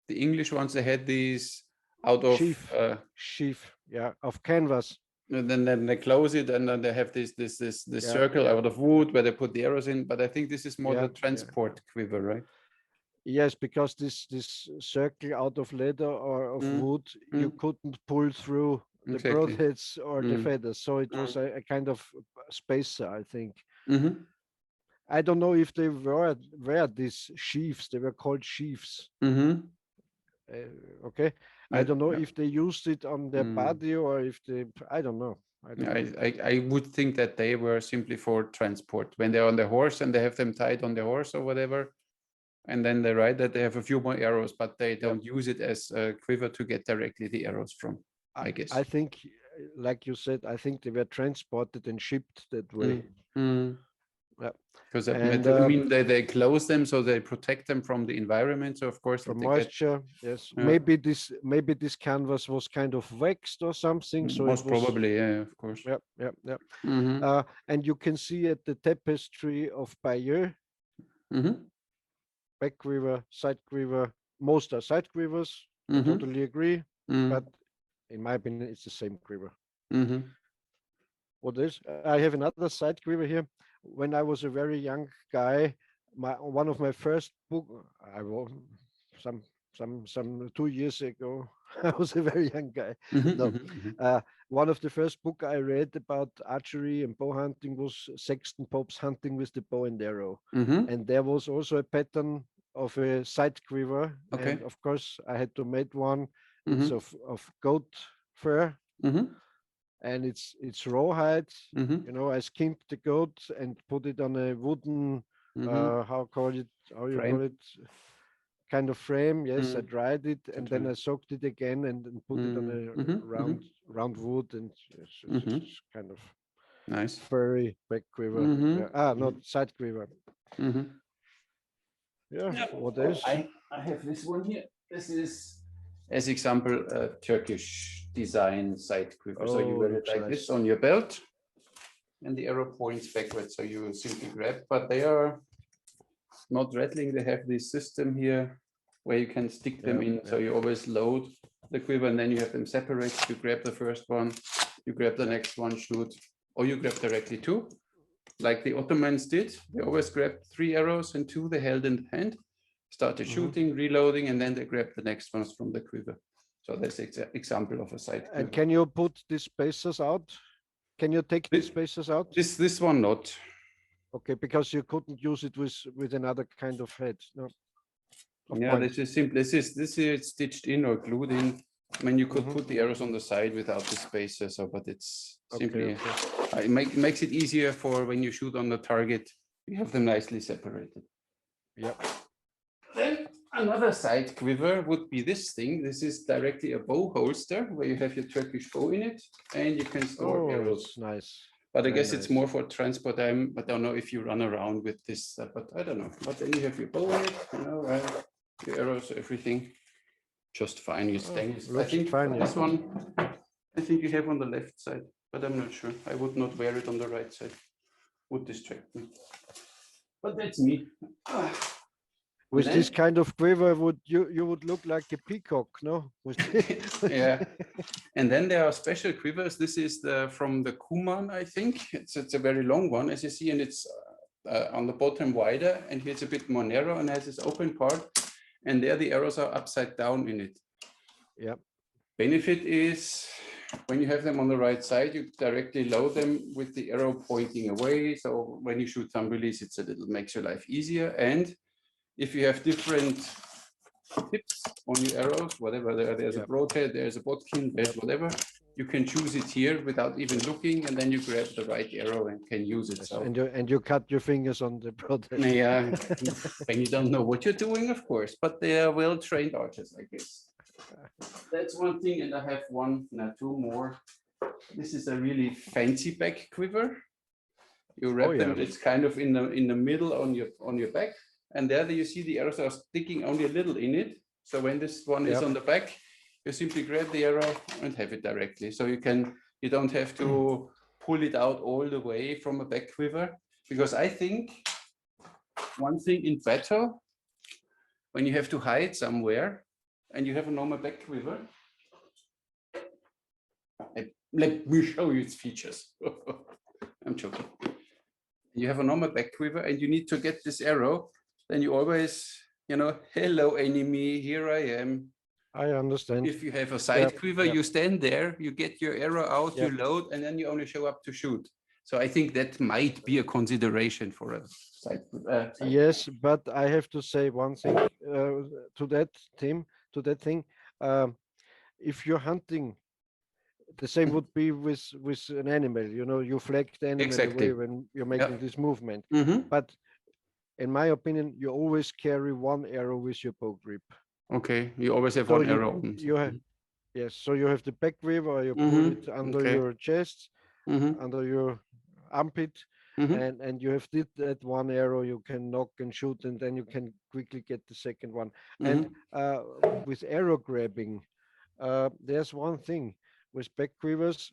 the English ones, they had these out of sheaf, yeah, of canvas. and then they close it and then they have this Yeah, circle yeah, out of wood where they put the arrows in. But I think this is more yeah, the yeah. transport quiver, right? Yes, because this circle out of leather or of Mm, wood, you mm, couldn't pull through the exactly. broadheads or the Mm, feathers, so it was mm, a kind of spacer, I think. mm-hmm, I don't know if they were these sheaves. They were called sheaves. mm-hmm. Okay, I I, don't know if they used it on their mm, body or if they. I don't know. I don't know. I would think that they were simply for transport when they're on the horse and they have them tied on the horse or whatever. And then they write that they have a few more arrows, but they Yeah, don't use it as a quiver to get directly the arrows from, I, I guess. I think, like you said, I think they were transported and shipped that way. Mm, mm. Yeah, Because and I mean, they close them so they protect them from the environment. So of course that from they get moisture. Yes, uh, maybe this canvas was kind of waxed or something, so it most was. probably, yeah, of course. Yeah, yeah, yeah. Mm-hmm, And you can see at the tapestry of Bayeux, mm-hmm, back quiver, side quiver. Most are side quivers. I mm-hmm, totally agree, but mm-hmm, in my opinion, it's the same quiver. mm-hmm, What is? I have another side quiver here. When I was a very young guy, one of my first book I wrote some 2 years ago. I was a very young guy. mm-hmm, No, mm-hmm, uh, one of the first book I read about archery and bow hunting was Sexton Pope's Hunting with the Bow and Arrow. Mm-hmm. And there was also a pattern of a side quiver. Okay. And of course, I had to make one. It's Mm-hmm. of goat fur, Mm-hmm. and it's rawhide. Mm-hmm. You know, I skinned the goat and put it on a wooden, Mm-hmm. how you call Frame. it, kind of frame. Yes, I Mm. dried it and That's then right. I soaked it again and put it on a Mm-hmm. Mm-hmm. round wood, and Mm-hmm. it's kind of Nice. furry back quiver. Mm-hmm. Yeah. Not side quiver. Mm-hmm. Yeah. Yeah. What else? I have this one here. This is, as example, a Turkish design side quiver. So you Oh, wear it looks like nice. this on your belt, and the arrow points backwards. So you simply grab, but they are not rattling. They have this system here where you can stick them in. So you always load the quiver and then you have them separate. You grab the first one, you grab the next one, shoot, or you grab directly two, like the Ottomans did. They always grabbed 3 arrows and 2 they held in the hand, started shooting, reloading, and then they grabbed the next ones from the quiver. So that's an example of a side quiver. And can you put these spacers out? Can you take these spacers out? This one not. Okay, because you couldn't use it with another kind of head. No. Yeah, this is simple. This is stitched in or glued in. I mean, you could put the arrows on the side without the spacer, so but it's simply it makes it easier for when you shoot on the target. You have them nicely separated. Yep. Then another side quiver would be this thing. This is directly a bow holster where you have your Turkish bow in it, and you can store arrows. Nice. But I guess it's more for transport. I don't know if you run around with this, but I don't know. But then you have your bow in it, you know, right? Your arrows, everything, just fine. You I think fine, this one, I think you have on the left side, but I'm not sure. I would not wear it on the right side. Would distract me. But that's me. With this kind of quiver, you would look like a peacock, no? Yeah. And then there are special quivers. This is from the Kuman, I think. It's a very long one, as you see, and it's on the bottom wider, and here it's a bit more narrow and has this open part. And there the arrows are upside down in it. Yeah. Benefit is when you have them on the right side, you directly load them with the arrow pointing away. So when you shoot thumb release, it's a little makes your life easier. And if you have different tips on your arrows, whatever, there's a broadhead, there's a bodkin, there's whatever, you can choose it here without even looking, and then you grab the right arrow and can use it. So and you cut your fingers on the broadhead. Yeah, when you don't know what you're doing, of course, but they are well-trained archers, I guess. That's one thing, and I have two more. This is a really fancy back quiver. You wrap them; it's kind of in the middle on your back, and there you see the arrows are sticking only a little in it. So when this one is on the back, you simply grab the arrow and have it directly. So you don't have to pull it out all the way from a back quiver, because I think one thing in battle, when you have to hide somewhere and you have a normal back quiver, let me show you its features. I'm joking. You have a normal back quiver and you need to get this arrow, then you always, hello enemy, here I am. I understand. If you have a side quiver, you stand there, you get your arrow out, you load, and then you only show up to shoot. So I think that might be a consideration for a side. Yes, but I have to say one thing to that, Tim, to that thing. If you're hunting, the same would be with an animal. You flag the animal away when you're making this movement. But in my opinion, you always carry one arrow with your bow grip. Okay, you always have one arrow. Yes, so you have the back grip, or you pull it under your chest, under your armpit, and you have that one arrow you can knock and shoot, and then you can quickly get the second one. And with arrow grabbing, there's one thing with back quivers,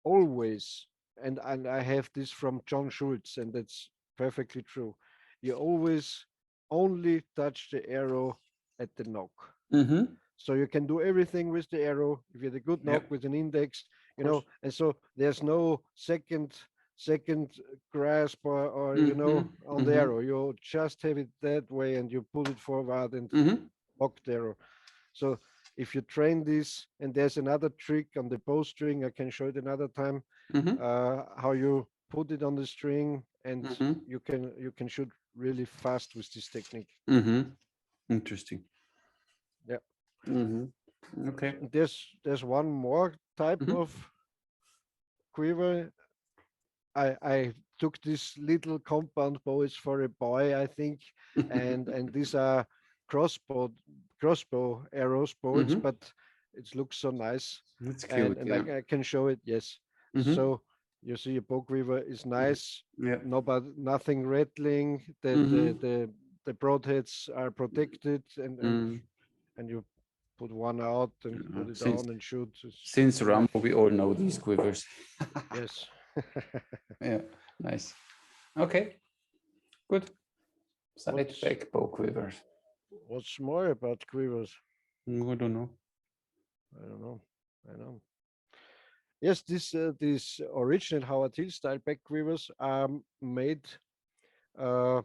always, and I have this from John Schultz, and that's perfectly true. You always only touch the arrow at the knock. So you can do everything with the arrow. If you have a good knock with an index, and so there's no second grasp or on the arrow. You just have it that way, and you pull it forward and lock the arrow. So if you train this, and there's another trick on the bowstring, I can show it another time, Mm-hmm. how you put it on the string, and Mm-hmm. you can shoot really fast with this technique. Mm-hmm. Interesting. Yeah. Mm-hmm. Okay. There's one more type Mm-hmm. of quiver. I took this little compound bow. It's for a boy, I think, and these are crossbow arrows bows, Mm-hmm. but it looks so nice, That's cute. and Yeah. I can show it. Yes. Mm-hmm. So you see, a bow quiver is nice. Yeah. No, but nothing rattling. Mm-hmm. The broadheads are protected, Mm. and you put one out and put it Since on and shoot. since I like. Rambo, we all know these quivers. Yes. Yeah. Nice. Okay. Good. Side What's back bow quivers. what's more about quivers? I don't know. I don't know. I know. Yes, these original Howard Hill style back quivers are made. Uh,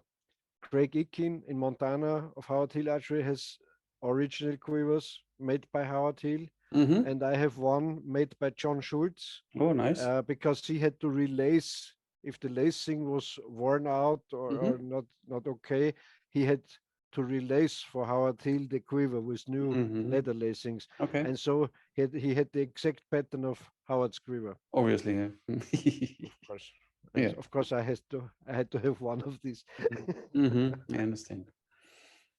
Craig Ikin in Montana of Howard Hill Archery has original quivers made by Howard Hill, Mm-hmm. and I have one made by John Schultz, Oh, nice. because he had to relace if the lacing was worn out Mm-hmm. or not okay. He had to relace for Howard Hill the quiver with new Mm-hmm. leather lacings, Okay. and so he had the exact pattern of Howard's quiver, Obviously, yeah. of course. And Yeah. of course, I had to have one of these. Mm-hmm. I understand.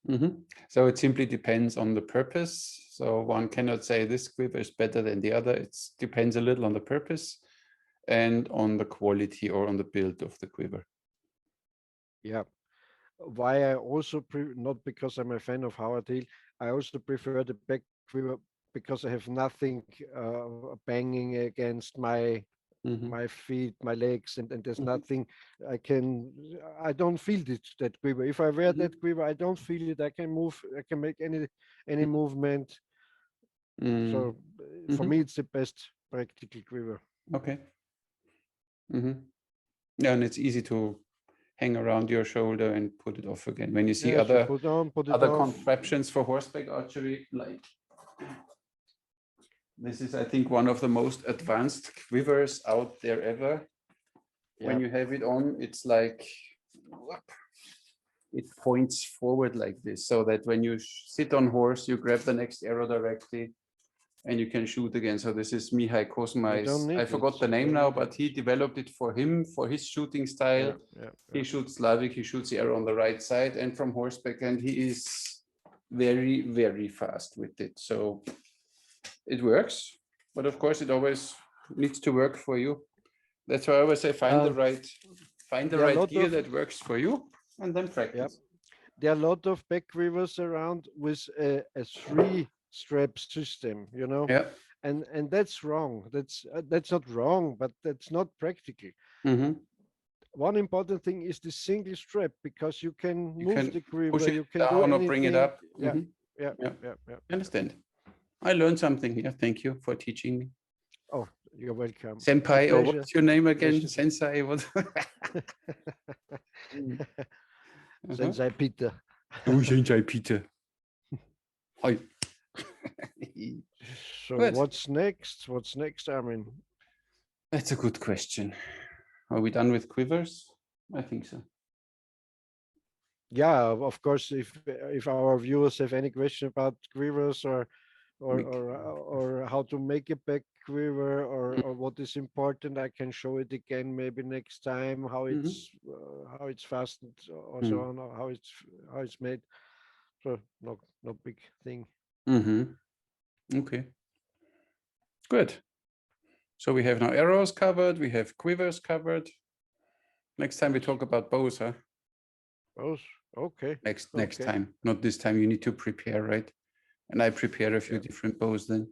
Mm-hmm. So it simply depends on the purpose. So one cannot say this quiver is better than the other. It depends a little on the purpose and on the quality or on the build of the quiver. Yeah. Why I also not because I'm a fan of Howard Hill, I also prefer the back quiver because I have nothing banging against Mm-hmm. my feet, my legs, and there's Mm-hmm. nothing I don't feel that quiver. If I wear Mm-hmm. that quiver, I don't feel it. I can move, I can make any movement. So for Mm-hmm. me, it's the best practical quiver. Okay. Mm-hmm. Yeah, and it's easy to hang around your shoulder and put it off again. When you see Yes, you put on, put it other off. contraptions for horseback archery, like this is, I think, one of the most advanced quivers out there ever. When Yeah, you have it on, it's like it points forward like this, so that when you sit on horse, you grab the next arrow directly and you can shoot again. So this is Mihai you don't Kosmai's, I need it. forgot the You name don't now, need but it. he developed it for him, for his shooting Yeah, style. yeah, He yeah. shoots Slavic, he shoots the arrow on the right side and from horseback, and he is very, very fast with it. So it works, but of course it always needs to work for you. That's why I always say find the Uh, there are a right lot gear of that works for you and then yeah, practice. there are a lot of back quivers around with a three strap system, you know, Yeah. and that's wrong. That's not wrong, but that's not practical. Mm-hmm. One important thing is the single strap because you can You move can the push quiver, it you can do down or bring it anything. up. Yeah, Mm-hmm. yeah, Yeah, yeah, yeah, I yeah. understand. I learned something here. Thank you for teaching me. Oh, you're welcome. It's a Senpai, or pleasure. what's your name again? Pleasure. Sensei? What? Mm. Uh-huh. Sensei Peter. Du Sensei Peter. Hi. So Good. what's next? What's next, Armin? That's a good question. Are we done with quivers? I think so. Yeah, of course, if our viewers have any question about quivers or how to make a back quiver or what is important, I can show it again maybe next time Mm-hmm. how it's fastened or so Mm-hmm. on, or how it's made. So no big thing. Mm-hmm. Okay. Good. So we have now arrows covered. We have quivers covered. Next time we Yes. talk about bows, huh? Both. Okay. Next Okay. time, not this time. You need to prepare, right? And I prepare a few Yep. different bows then.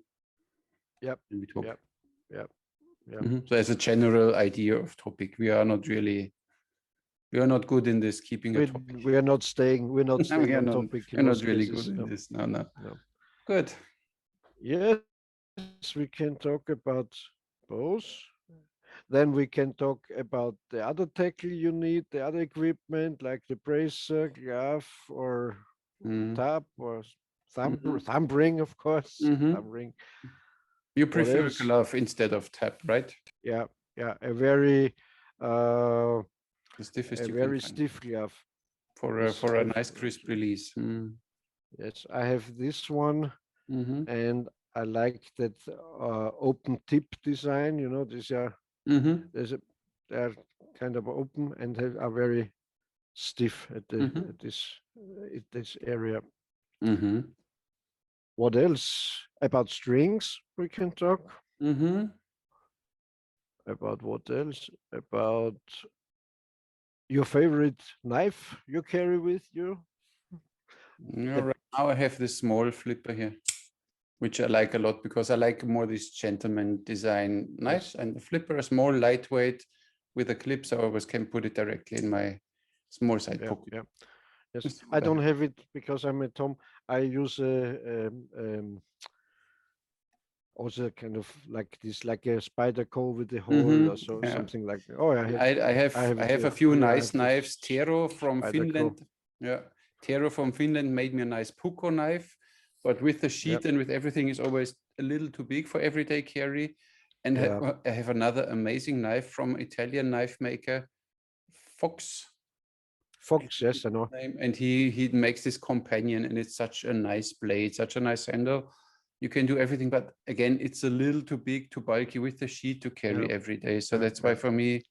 Yep. And we talk. Yep. Yep. Yep. So as a general idea of topic, we are not good in this keeping a topic. We are not staying. We're not No, staying on topic we're in not most really good cases. in No. this. No, no. No. Good. Yes, we can talk about both. Then we can talk about the other tackle you need, the other equipment like the bracer, glove, or Mm. tab, or thumb ring, of course. Mhm. Thumb ring. You What prefer else? glove instead of tap, right? Yeah, a very The stiffest you can find stiff glove. for Yes, a nice crisp release. yes, I have this one, Mm-hmm. and I like that open tip design. You know, these are Mm-hmm. they're kind of open and are very stiff at Mm-hmm. this area. Mm-hmm. What else about strings we can talk Mm-hmm. about? What else about your favorite knife you carry with you? Yeah, right now I have this small flipper here, which I like a lot because I like more this gentleman design knives, and the flipper is more lightweight with a clip, so I always can put it directly in my small side pocket. Yeah. Yes, That's I what don't have. have it because I'm at home. I use also kind of like this, like a spider core with a hole or so, Yeah. something like that. Oh, I have a it few here. I nice have this knives. Tero from spider core. Finland. Yeah. Tero from Finland made me a nice Puko knife, but with the sheath and with everything is always a little too big for everyday carry. And I have another amazing knife from Italian knife maker, Fox. Fox, yes, I know. And he makes this companion, and it's such a nice blade, such a nice handle. You can do everything, but again, it's a little too big, too bulky with the sheet to carry every day. So that's why for me,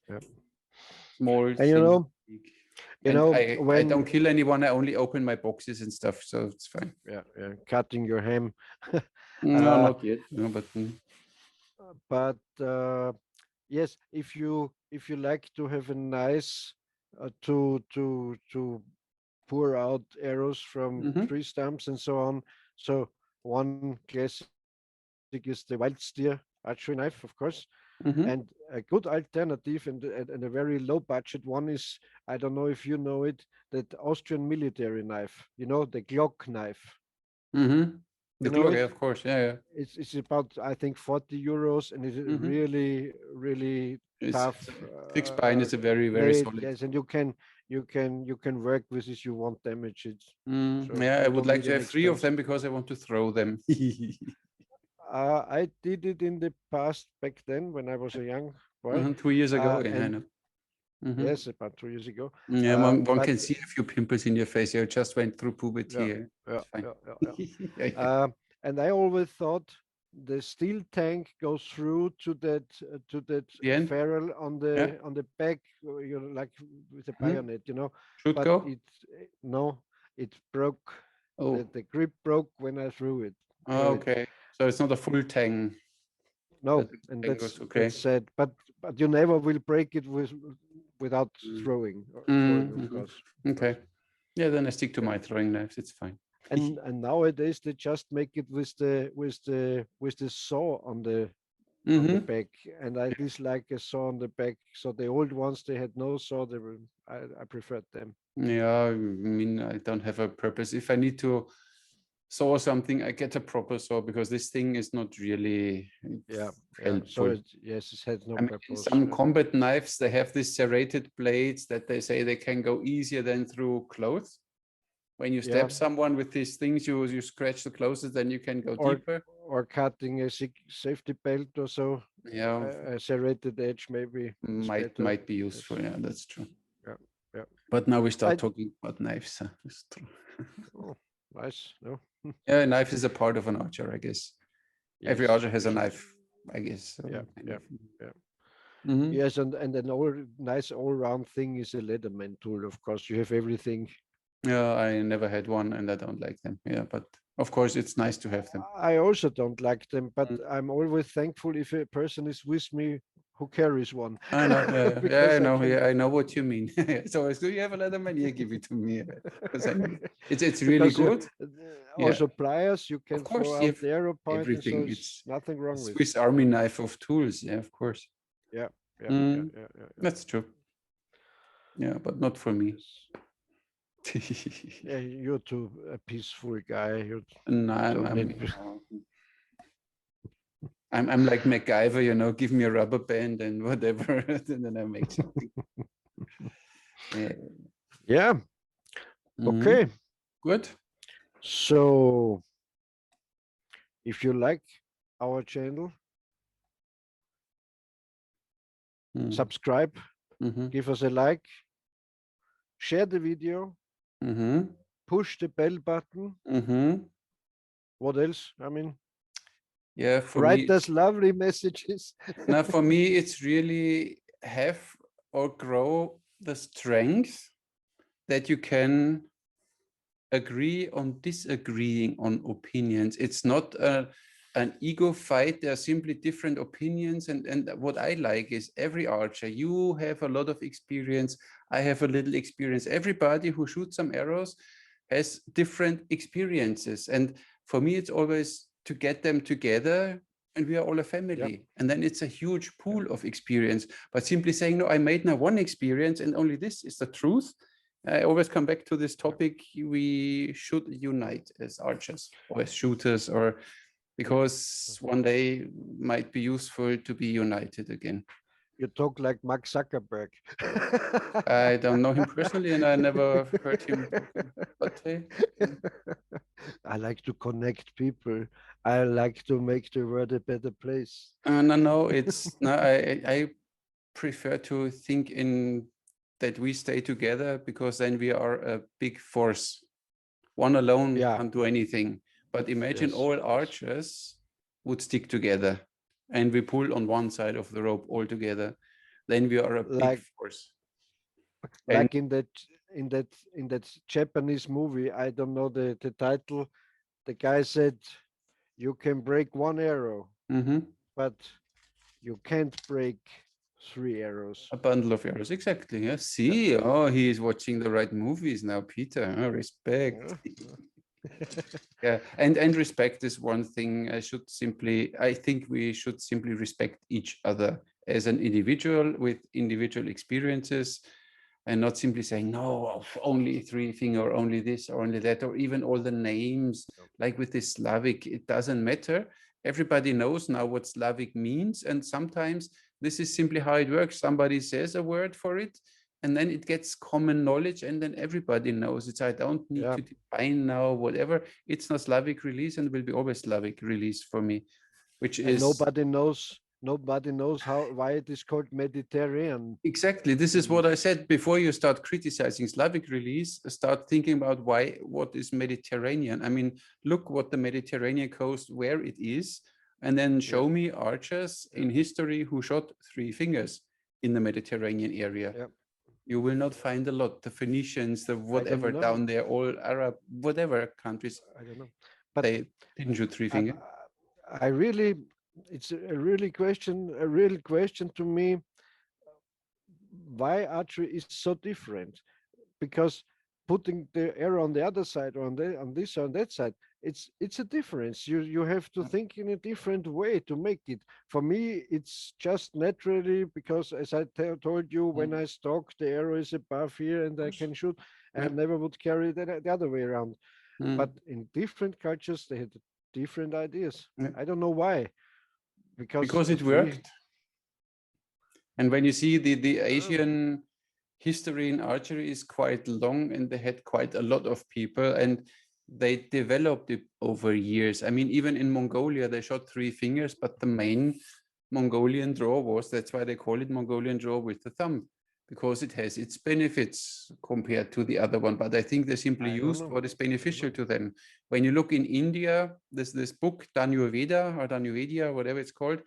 small. And you know, I when don't kill anyone. I only open my boxes and stuff, so it's fine. cutting your ham. No, not yet. No, but yes, if you like to have a nice to pour out arrows from tree stumps and so on, so one classic is the wild steer archery knife, of course. And a good alternative and a very low budget one is, I don't know if you know it, that Austrian military knife, you know, the Glock knife. The You know Glock, it? of course, yeah. It's about, I think, 40 euros, and it's really, really tough. Thick spine is a very, very blade. solid. Yes, and you can work with this. You won't damage it. So Yeah, I you would don't like need to an have 3 of them expensive. because I want to throw them. I did it in the past back then when I was a young boy. 2 years ago, yeah, I And know. yes, about 2 years ago. Yeah, one But can see a few pimples in your face. You just went through puberty. yeah, It's fine. and I always thought the steel tank goes through to that The end? ferrule on Yeah. the back, you know, like with a bayonet, you know. Should But go? no, it broke. Oh, The grip broke when I threw it. okay. So it's not a full tang. No, That the and tang goes okay. that's sad. But you never will break it without throwing, of course. Okay. Yeah, then I stick to my throwing knives. It's fine. And nowadays they just make it with the saw on the back, and I dislike a saw on the back. So the old ones, they had no saw. I preferred them. Yeah, I mean, I don't have a purpose. If I need to saw something, I get a proper saw because this thing is not really helpful. So yes, it has no I mean, purpose. some combat knives, they have these serrated blades that they say they can go easier than through clothes. When you stab someone with these things, you scratch the clothes, then you can go deeper. Or cutting a safety belt or so. Yeah, a serrated edge maybe might be useful. Yeah, that's true. Yeah. But now we start talking about knives. That's true. Oh, nice. No. Yeah, a knife is a part of an archer, I guess. Yes. Every archer has a knife, I guess. So yeah. Yes, and an nice all-round thing is a Leatherman tool. Of course, you have everything. Yeah, I never had one, and I don't like them. Yeah, but of course, it's nice to have them. I also don't like them, but I'm always thankful if a person is with me who carries one. I know. I know. I know what you mean. So, do you have a Leatherman? Yeah, give it to me. Because it's really good. Also, pliers, you can of course, throw out the arrow point, everything. so it's nothing wrong with Swiss Army knife of tools. Yeah, of course. Yeah. That's true. Yeah, but not for me. Yeah, you're too a peaceful guy. I'm like MacGyver, you know, give me a rubber band and whatever, and then I make something. Yeah. Okay. Good. So If you like our channel, Mm. subscribe, Mhm. give us a like, share the video, Mhm. push the bell button. Mhm. What else? I mean, Yeah, for me, write us lovely messages. now for me, it's really have or grow the strength that you can agree on disagreeing on opinions. It's not an ego fight. There are simply different opinions. And what I like is every archer, you have a lot of experience. I have a little experience. Everybody who shoots some arrows has different experiences. And for me, it's always to get them together and we are all a Yeah, family. And then it's a huge yeah. pool of experience. But simply saying, no, I made now one experience and only this is the truth. I always come back to this topic. We should unite as archers or as shooters, or And because one day might be useful to be united again. you talk like Mark Zuckerberg. I don't know him personally, and I never heard him talking. But hey, I like to connect people. I like to make the world a better place. no, no, it's no. I prefer to think in that we stay together because then we are a big force. One alone Yeah, can't do anything. But imagine yes, all yes. archers would stick together and we pull on one side of the rope all together. Then we are a big Like force. And like in that Japanese movie, I don't know the title. The guy said, "You can break one arrow, mhm, but you can't break three arrows." a bundle of arrows. Exactly. Yeah. Yeah. See, oh, he is watching the right movies now, Peter. Oh, respect. Yeah. Yeah, and respect is one thing. I think we should simply respect each other as an individual with individual experiences, and not simply saying no, only three thing or only this or only that, or even all the names like with this Slavic. It doesn't matter. Everybody knows now what Slavic means, and sometimes this is simply how it works. Somebody says a word for it, and then it gets common knowledge, and then everybody knows it. So I don't need Yeah. to define now whatever. It's not Slavic release and will be always Slavic release for me, which And is nobody knows how why it is called Mediterranean. exactly. This is And what I said before. You start criticizing Slavic release, start thinking about what is Mediterranean. I mean, look what the Mediterranean coast, where it is, and then yeah, show me archers yeah, in history who shot three fingers in the Mediterranean area. yeah. You will not find a lot. The Phoenicians, the I don't whatever know. down there, all Arab, whatever countries, I don't know. But they didn't shoot three I, finger. I really, it's a real question to me. Why archery is so different? Because putting the arrow on the other side or on this or on that side, it's a difference. You have to think in a different way to make it. For me, it's just naturally because, as I told you, when Mm, I stalk, the arrow is above here of and I course. can shoot. I Yeah. never would carry the other way around. But Mm, in different cultures, they had different ideas. yeah. I don't know why. Because Because it we, worked. And when you see the uh, Asian history in archery is quite long and they had quite a lot of people and they developed it over years. I mean, even in Mongolia, they shot three fingers, but the main Mongolian draw was, that's why they call it Mongolian draw with the thumb, because it has its benefits compared to the other one. But I think they simply I don't used know. what is I don't beneficial know. to them. When you look in India, there's this book, Danurveda or Danurvedia, whatever it's called,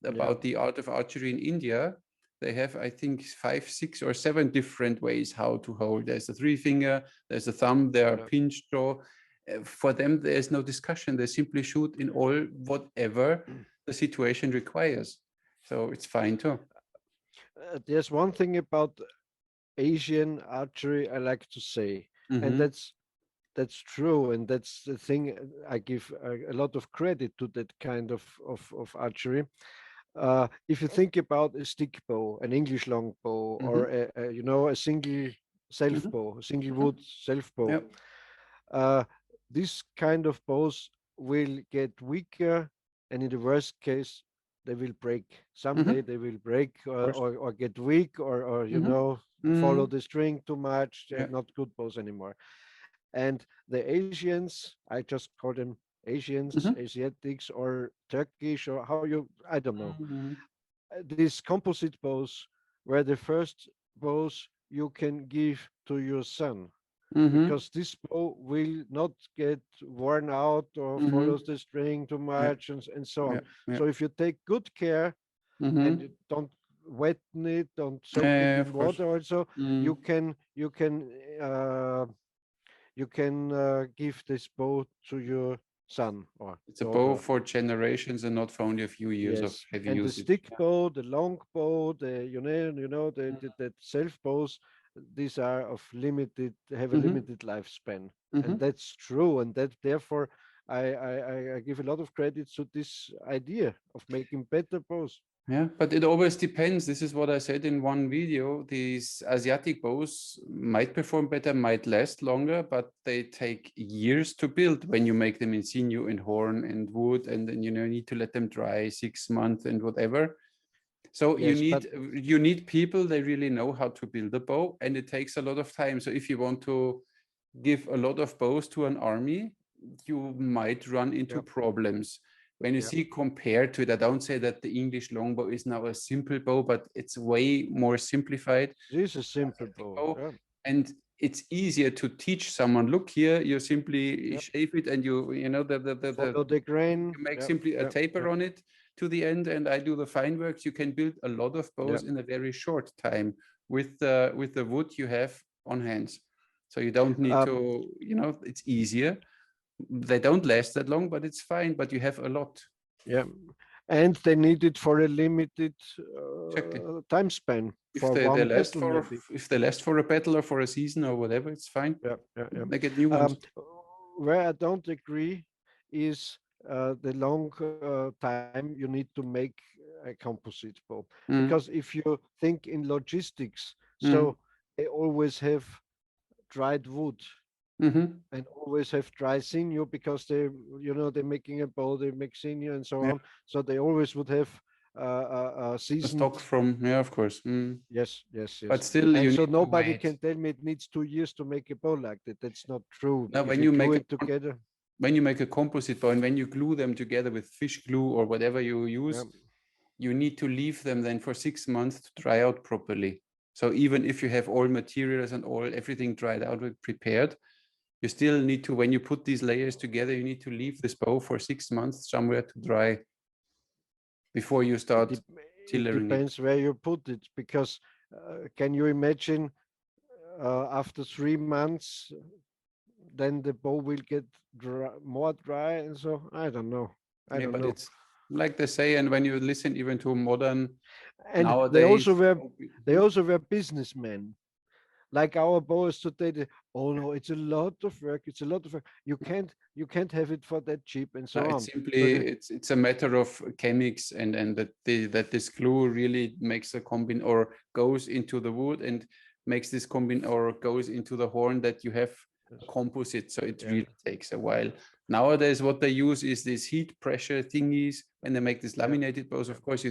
Yeah, about the art of archery in India. They have, I think, 5, 6, or 7 different ways how to hold. There's a three finger, there's a thumb, there are yeah. pinch draw. For them, there's no discussion. They simply shoot in all whatever the situation requires. So it's fine too. There's one thing about Asian archery I like to say, and Mm-hmm. that's true, and that's the thing. I give a lot of credit to that kind of archery. If you think about a stick bow, an English longbow, or Mm-hmm. a single self Mm-hmm. bow, a single Mm-hmm. wood self bow, Yep. uh, this kind of bows will get weaker, and in the worst case, they will break. Mm-hmm. Someday Of they will break course. or get weak or Mm-hmm. follow Mm-hmm. the string too much. They're Yeah. not good bows anymore. And the Asians, I just call them Asians, Mm-hmm. Asiatics, or Turkish, or how you, I don't know. Mm-hmm. These composite bows were the first bows you can give to your son, Mm-hmm. because this bow will not get worn out or Mm-hmm. follows the string too Yeah, much, and so yeah, on. yeah. So if you take good care and Mm-hmm. you don't wetten it, don't soak it Yeah, in of course. water also, Mm. uh, you can give this bow to your son or It's a bow daughter. for generations and not for only a few years of Yes, heavy and the usage. stick bow, the long bow, the the self bows, these are of limited, have a Mm-hmm. limited lifespan, and Mm-hmm. that's true. And that therefore, I give a lot of credit to this idea of making better bows. Yeah, but it always depends. This is what I said in one video. These Asiatic bows might perform better, might last longer, but they take years to build when you make them in sinew and horn and wood, and then you need to let them dry 6 months and whatever. So you Yes, but need people they really know how to build a bow, and it takes a lot of time. So if you want to give a lot of bows to an army, you might run into yeah, problems. When you yeah, see compared to it, I don't say that the English longbow is now a simple bow, but it's way more simplified. this is a simple bow. Bow, Yeah, and it's easier to teach someone. Look here, you simply yeah. shave it, and you know the Follow the grain. you make Yeah, simply a yeah, taper yeah, on it to the end, and I do the fine works. You can build a lot of yeah. bows in a very short time with the wood you have on hands. So you don't need Um, to, it's easier. They don't last that long, but it's fine. But you have a lot. yeah, and they need it for a limited Exactly. time span If for they one last battle, for maybe. if they last for a battle or for a season or whatever, it's fine. Yeah, yeah, yeah. They get new ones. Um, where I don't agree is the long time you need to make a composite bow. Mm, Because if you think in logistics, mm, so they always have dried wood mm-hmm. and always have dry sinew, because they're making a bow, they make sinew and so Yeah, on. So they always would have a seasoned. stock from, yeah, of course. Mm. Yes, yes, But yes. still, And you so need to nobody wait. can tell me it needs 2 years to make a bow like that. That's not true. Now, If you glue it together, when you make a composite bow and when you glue them together with fish glue or whatever you yeah, use, you need to leave them then for 6 months to dry out properly. So even if you have all materials and all everything dried out and prepared, you still need to, when you put these layers together, you need to leave this bow for 6 months somewhere to dry before you it, start dep it tillering it. depends where you put it, because can you imagine after 3 months, then the bow will get more dry, and so I don't know. I Yeah, don't but know. it's like they say, and when you listen even to modern And nowadays, they also were businessmen. Like our boys today, oh no, it's a lot of work. It's a lot of work. You can't have it for that cheap, and no, so it's on. So simply it's a matter of chemics and that this glue really makes a combine or goes into the wood and makes this combine or goes into the horn that you have a composite. So it yeah, really takes a while. Nowadays, what they use is these heat pressure thingies when they make this yeah, laminated bows. yeah. Of course,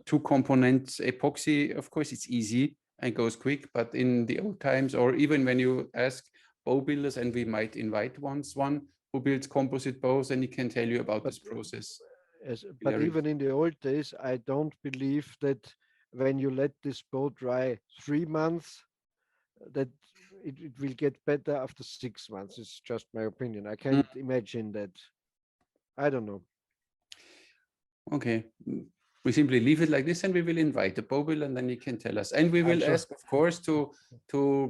two components epoxy. Of course, it's easy and goes quick. But in the old times, or even when you ask bow builders, and we might invite one who builds composite bows, and he can tell you about But this process. but even in the old days, I don't believe that when you let this bow dry 3 months, that it will get better after 6 months. It's just my opinion. I Mm, can't imagine that. I don't know. okay. We simply leave it like this, and we will invite the bow builder, and then he can tell us. And we I'm will sure. ask, of course, to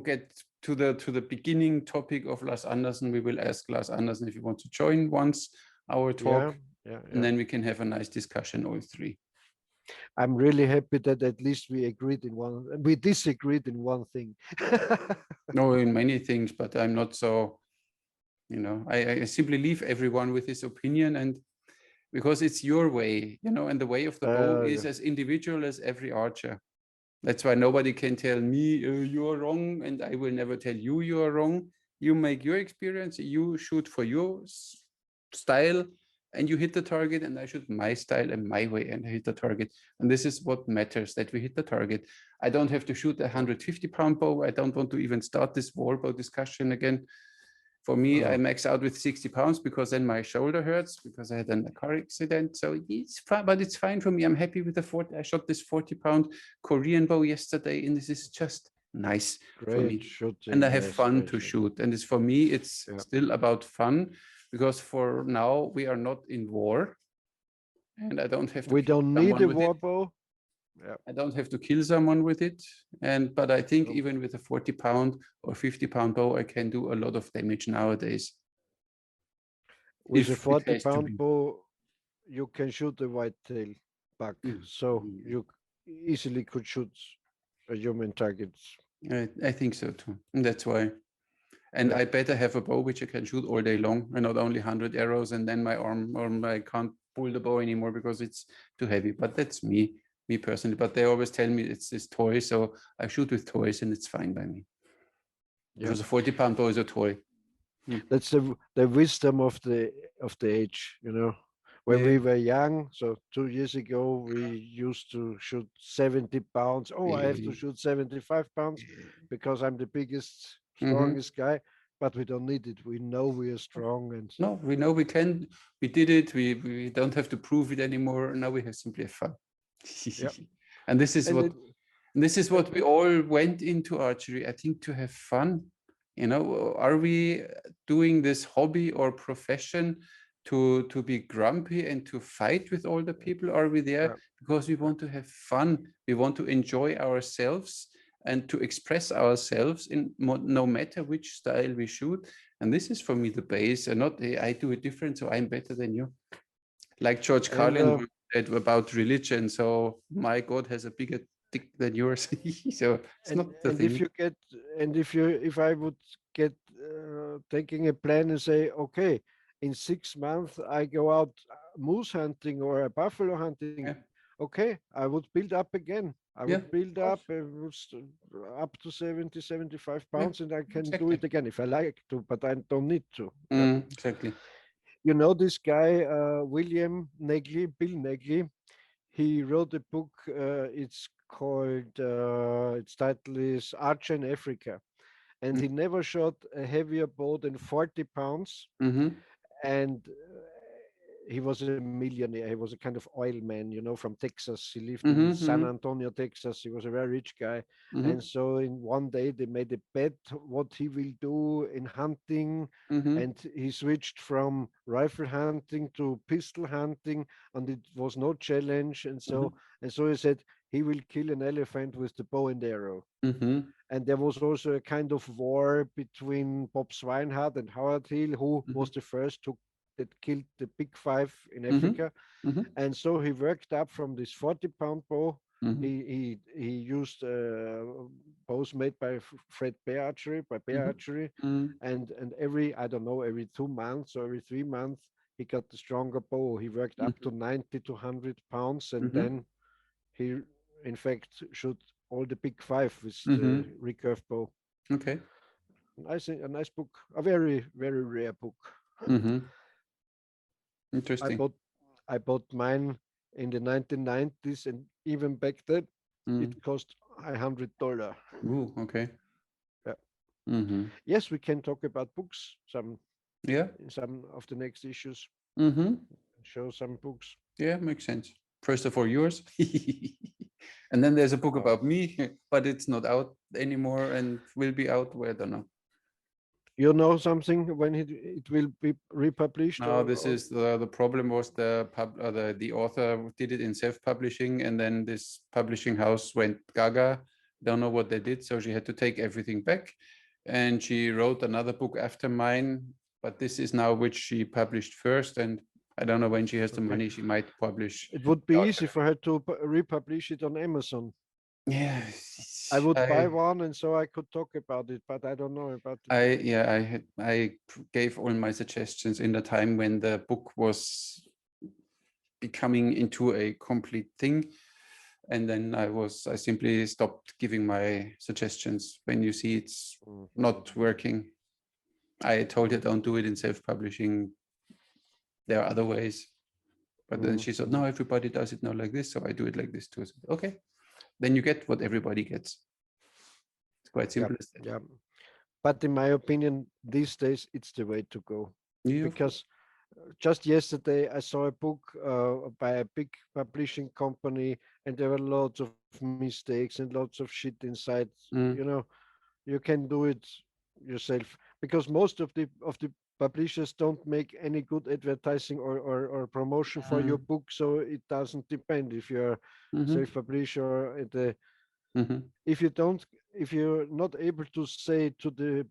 get to the beginning topic of Lars Andersen. We will ask Lars Andersen if he wants to join once our Yeah, talk, yeah, and yeah. then we can have a nice discussion, all three. I'm really happy that at least we agreed in one. We disagreed in one thing. No, in many things, but I'm not so, I simply leave everyone with his opinion, and because it's your way, and the way of the bow is Yeah. as individual as every archer. That's why nobody can tell me you're wrong, and I will never tell you you are wrong. You make your experience, you shoot for your style, and you hit the target, and I shoot my style and my way, and I hit the target. And this is what matters, that we hit the target. I don't have to shoot a 150-pound bow. I don't want to even start this war bow discussion again. For me, I Oh, max out with 60 pounds because then my shoulder hurts because I had a car accident. So it's fine, but it's fine for me. I'm happy with the 40. I shot this 40-pound Korean bow yesterday, and this is just nice for great me. And I shooting. have Yes, fun great to shooting. shoot. And it's for me, it's Yeah. still about fun because for now we are not in war, and I don't have to We kill don't need someone a with it. war bow. Yeah. I don't have to kill someone with it. But I think No. even with a 40-pound or 50-pound bow, I can do a lot of damage nowadays With a if it 40 has to pound be. bow, you can shoot a whitetail buck. Mm. So you easily could shoot a human target. I think so too. And that's why. And Yeah. I better have a bow which I can shoot all day long and not only 100 arrows and then my arm I can't pull the bow anymore because it's too heavy. But that's me personally. But they always tell me it's this toy, so I shoot with toys and it's fine by me. Yeah. Because a 40-pound bow is a toy. That's the wisdom of the age, you know. When Yeah, we were young, so 2 years ago, we used to shoot 70 pounds. Oh, I have to yeah, shoot 75 pounds yeah. because I'm the biggest, Mm-hmm. strongest guy. But we don't need it. We know we are strong, and No, we know we can. We did it. We don't have to prove it anymore. Now we have simply have fun. yeah. And this is And what it, we all went into archery, I think, to have fun. You know, are we doing this hobby or profession to be grumpy and to fight with all the people? Are we there yeah, because we want to have fun? We want to enjoy ourselves and to express ourselves in no matter which style we shoot. And this is for me the base, and not hey, I do it different, so I'm better than you. Like George and Carlin once said about religion. So my God has a bigger dick than yours. So it's not the and if thing. you get and if I would get taking a plan and say, okay, in 6 months I go out moose hunting or a buffalo hunting, Yeah, okay, I would build up again. I yeah, would of build up course. up to 70, 75 Yeah, pounds, and I can do exactly. it again if I like to, but I don't need to. Yeah. Exactly. You know this guy, William Negley, Bill Negley. He wrote a book. It's called. Its title is Archer in Africa, and he never shot a heavier bow than 40 pounds. Mm-hmm. And he was a millionaire. He was a kind of oil man, you know, from Texas. He lived in Mm-hmm. San Mm-hmm. Antonio, Texas. He was a very rich guy. Mm-hmm. And so in one day they made a bet what he will do in hunting. Mm-hmm. And he switched from rifle hunting to pistol hunting, and it was no challenge. And so he said he will kill an elephant with the bow and arrow. Mm-hmm. And there was also a kind of war between Bob Swinehart and Howard Hill, who Mm-hmm. was the first that killed the big five in Mm-hmm. Africa. Mm-hmm. And so he worked up from this 40-pound bow. Mm-hmm. He used bows made by Fred Bear Archery, by Bear Archery, Mm-hmm. and every, I don't know, every 2 months or every 3 months he got the stronger bow. He worked up to 90 to 100 pounds, and Mm-hmm. then he in fact shoot all the big five with the Mm-hmm. recurve bow. Okay. A nice book, a very, very rare book. Mm-hmm. I Interesting. bought I bought mine in the 1990s, and even back then Mm. it cost $100. Ooh, okay. Yeah. Mm-hmm. Yes, we can talk about books Yeah. in some of the next issues. Mm-hmm. Show some books. Yeah, makes sense. First of all, yours. And then there's a book Uh, about me, but it's not out anymore and will be out where I don't know. you know something when it will be republished, No, this or is the problem was the author did it in self-publishing, and then this publishing house went gaga. Don't know what they did, so she had to take everything back, and she wrote another book after mine. But this is now which she published first, and I don't know when she has the okay. money. She might publish. It would The be easy Archer. for her to republish it on Amazon. Yeah, I would buy I one, and so I could talk about it, but I don't know about it. I gave all my suggestions in the time when the book was becoming into a complete thing, and then I simply stopped giving my suggestions when you see it's not working. I told her don't do it in self-publishing. There are other ways. But then she said, no, everybody does it now like this, so I do it like this too. I said, okay, then you get what everybody gets. It's quite Yeah, simple as that. yeah. But in my opinion, these days it's the way to go. Yeah, of course. Because just yesterday I saw a book by a big publishing company, and there were lots of mistakes and lots of shit inside. You Mm, know, you can do it yourself because most of the publishers don't make any good advertising or promotion for your mm, book, so it doesn't depend if you're mhm, self-publisher or at the mhm, if you don't if you're not able to say to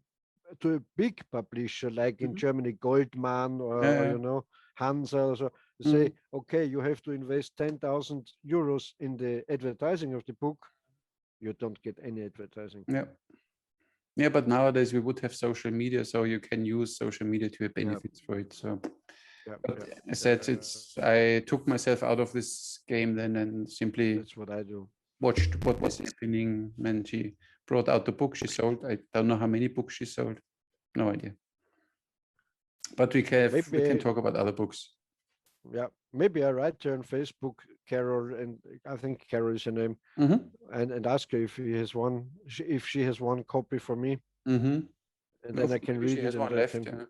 a big publisher like in mhm. Germany, Goldman or Yeah, you know Hansa, or so, you say, mm, okay, you have to invest 10,000 euros in the advertising of the book. You don't get any advertising. yeah. Yeah, but nowadays we would have social media, so you can use social media to your Yeah, benefits for it. So, yeah, but yeah, I yeah. said I took myself out of this game then and simply That's what I do. watched what was happening. When she brought out the book she sold, I don't know how many books she sold, no idea. But we can Maybe, talk about other books. yeah, maybe I write her on Facebook, Carol, and I think Carol is her name, Mm-hmm. and ask her if he has one, if she has one copy for me, Mm-hmm. and No, then I can maybe she read it, has and one I left. can,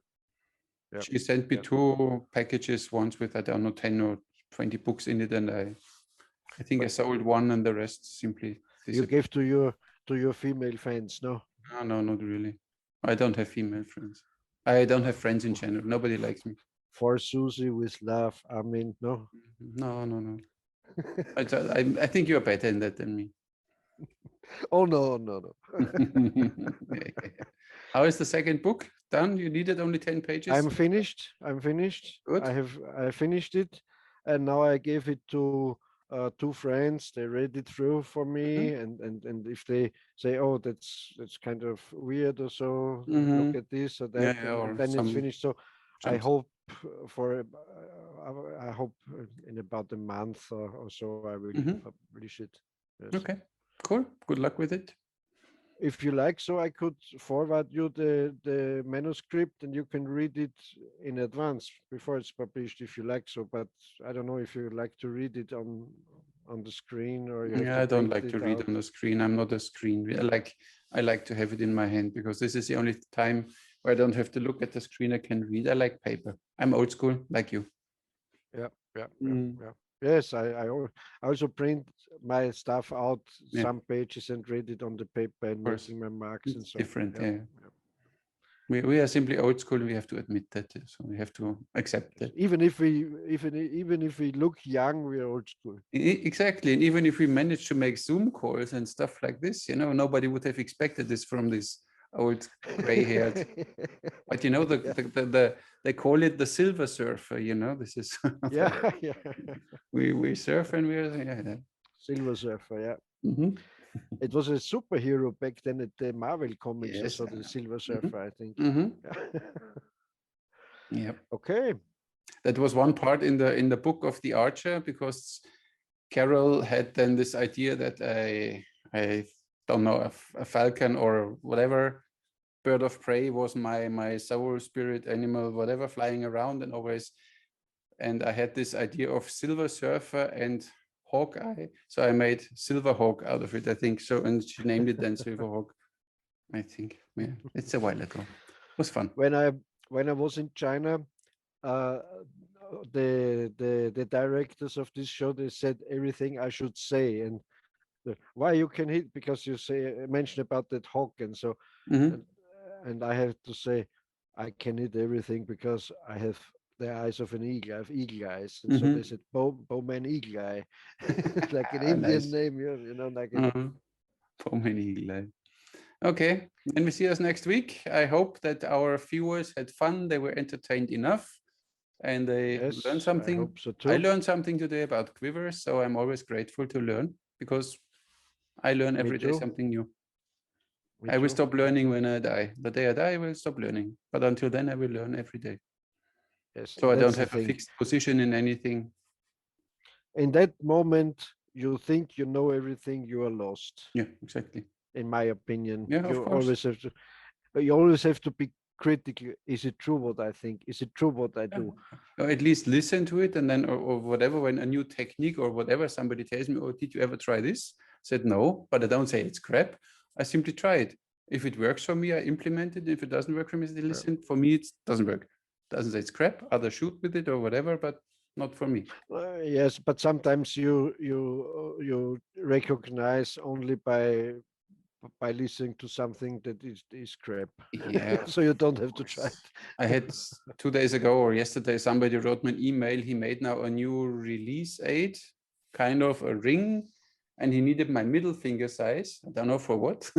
yeah, She sent me yeah. 2 packages, once with I don't know 10 or 20 books in it, and I think I But sold one, and the rest simply you disappeared. gave to your female fans, no? No, no, not really. I don't have female friends. I don't have friends in general. Nobody likes me. For Susie with love, I mean, no. No, no, no. I think you're better in that than me. Oh no, no, no. How is the second book done? You needed only 10 pages? I'm finished. I'm finished. Good. I finished it, and now I gave it to two friends. They read it through for Mm-hmm. me, and if they say, "Oh, that's kind of weird," or so, Mm-hmm. look at this or Yeah, that, yeah, and or then it's some finished. So I jumps. hope for I hope in about a month or so I will Mm-hmm. publish it. Yes. Okay, cool. Good luck with it. If you like, so I could forward you the manuscript and you can read it in advance before it's published if you like so. But I don't know if you like to read it on the screen or you have Yeah, to I don't print like to it read out. on the screen. I'm not a screen reader. I like to have it in my hand because this is the only time where I don't have to look at the screen. I can read. I like paper. I'm old school, like you. Yeah, yeah, yeah, Mm, yeah. Yes, I also print my stuff out yeah, of some pages and read it on the paper and course. making my marks and It's so. different. Yeah, Yeah. yeah. We are simply old school. We have to admit that. So we have to accept Yes. that. Even if we look young, we are old school. Exactly. And even if we manage to make Zoom calls and stuff like this, nobody would have expected this from this old gray-haired. But Yeah, they call it the silver surfer. This is yeah, yeah. we surf and we're yeah. Silver Surfer, yeah. Mhm. It was a superhero back then at the Marvel comics. I Yes, saw I the know. Silver Mhm. Surfer, I think. Mhm. Yeah. Yep. Okay. That was one part in the book of the Archer, because Carol had then this idea that I don't know, a falcon or whatever bird of prey was my soul spirit animal, whatever, flying around and always. And I had this idea of Silver Surfer and Hawkeye, so I made Silver Hawk out of it, I think so, and she named it then Silver Hawk, I think. Yeah, it's a while ago. It was fun. When I was in China, uh, the directors of this show they said everything I should say and why you can hit because you say mention about that hawk and so Hmm. and and I have to say I can hit everything because I have the eyes of an eagle. I have eagle eyes, and so they Hmm. said Bowman Eagle Eye, like an Indian Nice. name, like a So many glad. Okay, then we see us next week. I hope that our viewers had fun, they were entertained enough, and they learned yes, I something. hope so I too. learned something today about quivers, so I'm always grateful to learn, because I learn Me every day too. something new. Me I will too. stop Me learning too. when I die. The day I die, I will stop learning. But until then, I will learn every day. Yes, So I don't that's the have a thing. fixed position in anything. In that moment, you think you know everything, you are lost. Yeah, exactly. In my opinion, Yeah, of you course. always have to. You always have to be critical. Is it true what I think? Is it true what I Yeah. do? Or at least listen to it, and then or whatever, when a new technique or whatever somebody tells me, oh, did you ever try this? I said no, but I don't say it's crap. I simply try it. If it works for me, I implement it. If it doesn't work for me, I say, listen, for me, it doesn't work. Doesn't say it's crap. Others shoot with it or whatever, but not for me. Yes, but sometimes you recognize only by listening to something that is crap. Yeah. So you don't have to try it. I had 2 days ago or yesterday, somebody wrote me an email. He made now a new release aid, kind of a ring, and he needed my middle finger size. I don't know for what,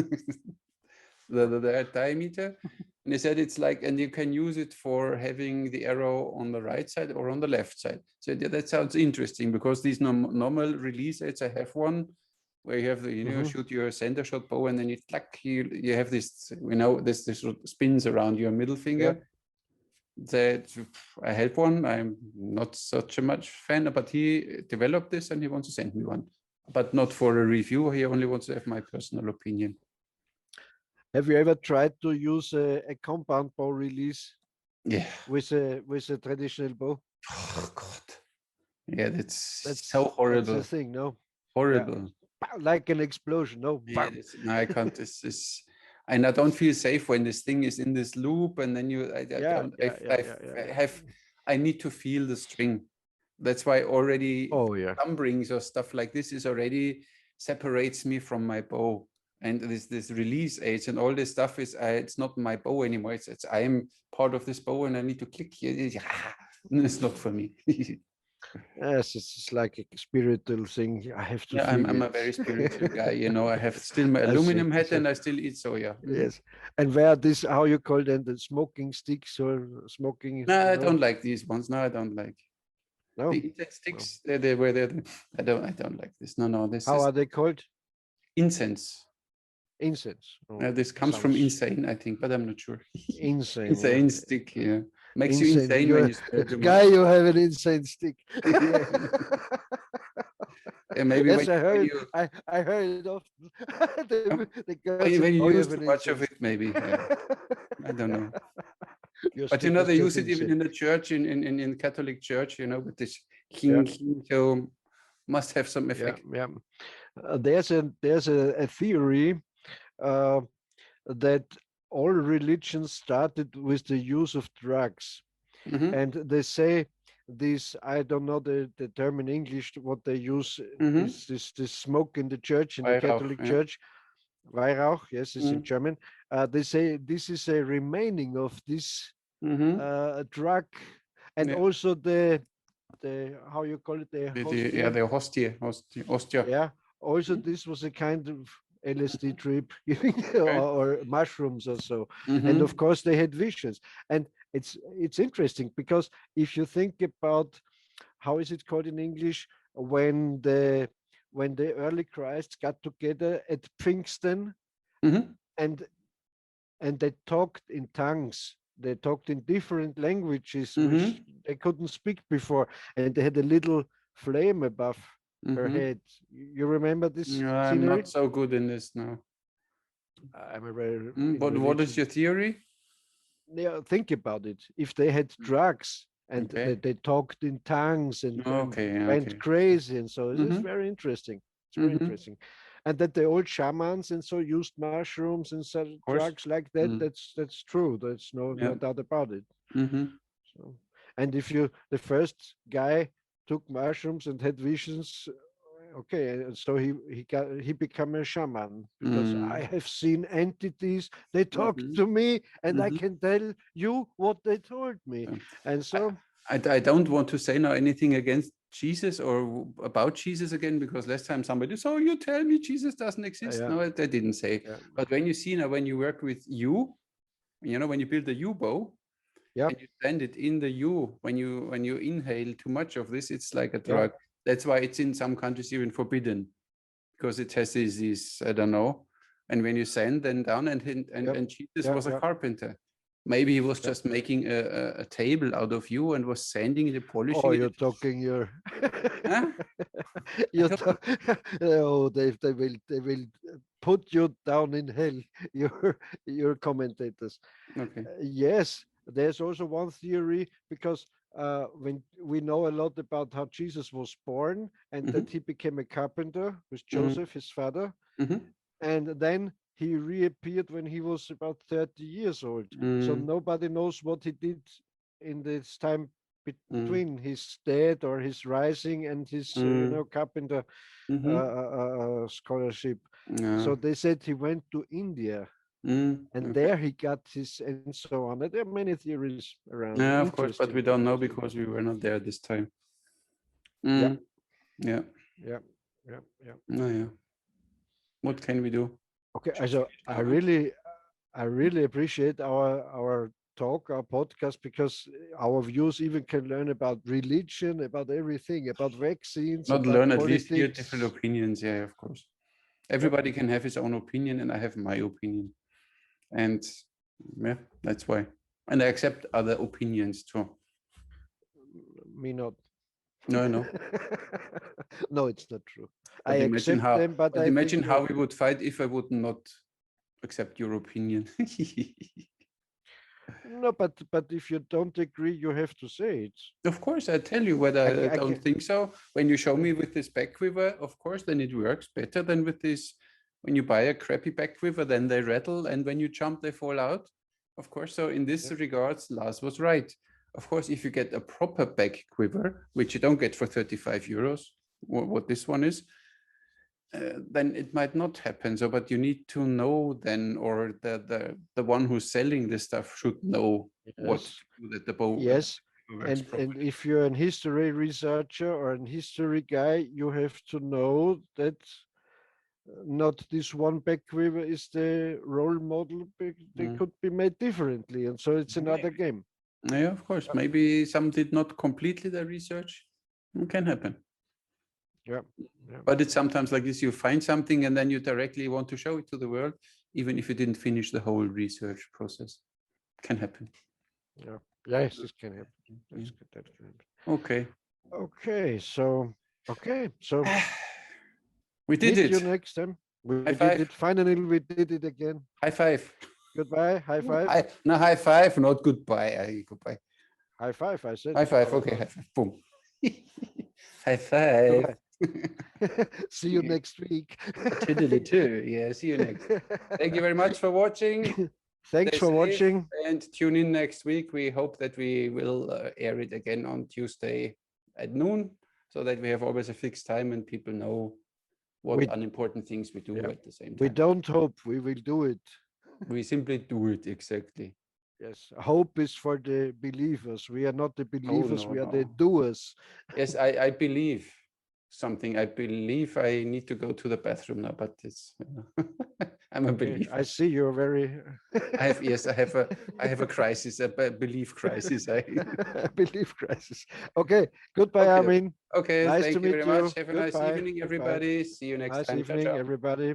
the diameter. And he said it's like, and you can use it for having the arrow on the right side or on the left side. So yeah, that sounds interesting because these normal release aids, I have one where you have the, shoot your center shot bow and then you have this, this spins around your middle finger. Yeah. That I have one. I'm not such a much fan, but he developed this and he wants to send me one, but not for a review. He only wants to have my personal opinion. Have you ever tried to use a compound bow release? Yeah. With a traditional bow? Oh God. Yeah, that's so horrible. That's the thing, no? Horrible. Yeah. Like an explosion, no? Yeah, no, I can't. This is, and I don't feel safe when this thing is in this loop, and then I need to feel the string. That's why already thumb rings or stuff like this is already separates me from my bow. And this release aids and all this stuff is it's not my bow anymore. It's I am part of this bow and I need to click here. It's not for me. Yes, it's like a spiritual thing. I have to. Yeah, I'm a very spiritual guy. I have still my aluminum hat and I still eat soya. Yes, and where this how you call them, the smoking sticks or smoking? No, I don't like these ones. No, I don't like. No, the insect sticks. They were there. I don't like this. No. This. How are they called? Incense. Incense. This comes from insane, I think, but I'm not sure. Insane. Insane stick. Yeah. Makes you insane when you smoke too much. Guy, you have an insane stick. Yeah, maybe yes, I heard it often. When you use too much of it, maybe. Yeah. I don't know. But they use it even in the church, in Catholic church, with this king, so must have some effect. Yeah. There's a theory that all religions started with the use of drugs. And they say this, I don't know the term in English, what they use, this smoke in the church, in the Catholic church. Weihrauch, yes, it's in German. They say this is a remaining of this drug, and also the how you call it, the hostia. Yeah, also this was a kind of LSD trip or mushrooms or so. And of course they had visions. And it's interesting because if you think about, how is it called in English, when the early Christs got together at Pfingsten, and they talked in tongues, they talked in different languages which they couldn't speak before, and they had a little flame above her head. You remember this scenery? I'm not so good in this now. I'm a very. But what is your theory? Yeah, think about it. If they had drugs and they talked in tongues and went crazy, and so it's very interesting. It's very interesting. And that the old shamans and so used mushrooms and such drugs like that. That's true. There's no doubt about it. So, and if the first guy took mushrooms and had visions, so he became a shaman, because I have seen entities, they talk to me and I can tell you what they told me. And so I don't want to say now anything against Jesus or about Jesus again, because last time somebody, so you tell me Jesus doesn't exist. No, they didn't say. But when you see now, when you work with you, when you build a U bow, and you send it in the U, when you inhale too much of this, it's like a drug. That's why it's in some countries even forbidden, because it has these I don't know. And when you sand them down, and Jesus was a carpenter. Maybe he was just making a table out of you and was sanding it and polishing it. Oh, you're talking your. Huh? They will put you down in hell. Your commentators. Okay. Yes, there's also one theory, because when we know a lot about how Jesus was born, and that he became a carpenter with Joseph, his father, and then he reappeared when he was about 30 years old. So Mm, nobody knows what he did in this time mm, between his death or his rising and his, mm, carpenter mhm. scholarship. Yeah. So they said he went to India, and Okay. there he got his and so on. And there are many theories around, Yeah, of course, but interesting we don't know theories. because we were not there this time. Yeah, Yeah. yeah, yeah, yeah. No, yeah. What can we do? Okay, Just so finish now, huh? I really appreciate our talk, our podcast, because our viewers even can learn about religion, about everything, about vaccines, Not about learn, at least hear different politics. opinions. Yeah, of course. Yep. Everybody can have his own opinion, and I have my opinion. And yeah, that's why. And I accept other opinions too. Me not. No, no. No, it's not true. I But imagine accept how them, but but I imagine think how we would fight if I would not accept your opinion. no, but if you don't agree, you have to say it. Of course, I tell you whether I I don't can. think so. When you show me with this back quiver, of course, then it works better than with this. When you buy a crappy back quiver, then they rattle, and when you jump, they fall out. Of course, so in this Yeah. regards, Lars was right. Of course, if you get a proper back quiver, which you don't get for 35 euros, what this one is, then it might not happen. So, but you need to know then, or the one who's selling this stuff should know what to Yes. do that the bow Yes. works And properly. if you're an history researcher or an history guy, you have to know that not this one back quiver is the role model. They Mm. could be made differently, and so it's another Maybe. game. Yeah, of course. Yeah, Maybe some did not completely the research. It can happen. yeah, yeah. But it's sometimes like this, you find something and then you directly want to show it to the world, even if you didn't finish the whole research process. Can happen. Yeah. Yes, this can happen. Yeah. That can happen. Okay. Okay, so We did meet you it. next time. We High did five. it. Finally, we did it again. High five. Goodbye. High five. No, high five, not goodbye. Goodbye. High five. I said. High five. Okay, high five. Boom. High five. Goodbye. See you next week. Tiddly too. Yeah, see you next. Thank you very much for watching. Thanks Stay for safe watching. and tune in next week. We hope that we will air it again on Tuesday at noon, so that we have always a fixed time and people know what We, unimportant things we do yeah, at the same we time. don't hope, we will do it. We simply do it, exactly. Yes, hope is for the believers. We are not the believers, no, we are the no. doers. Yes, I believe something. I believe I need to go to the bathroom now, but it's I'm a Okay, believer. I see you're very. I have a crisis, a belief crisis. Belief crisis. Okay, goodbye, Okay, Armin. okay. Nice to Thank you meet very you. much. Have a nice Goodbye. evening, Goodbye. everybody. See you next Nice time. Ciao, evening, ciao. everybody.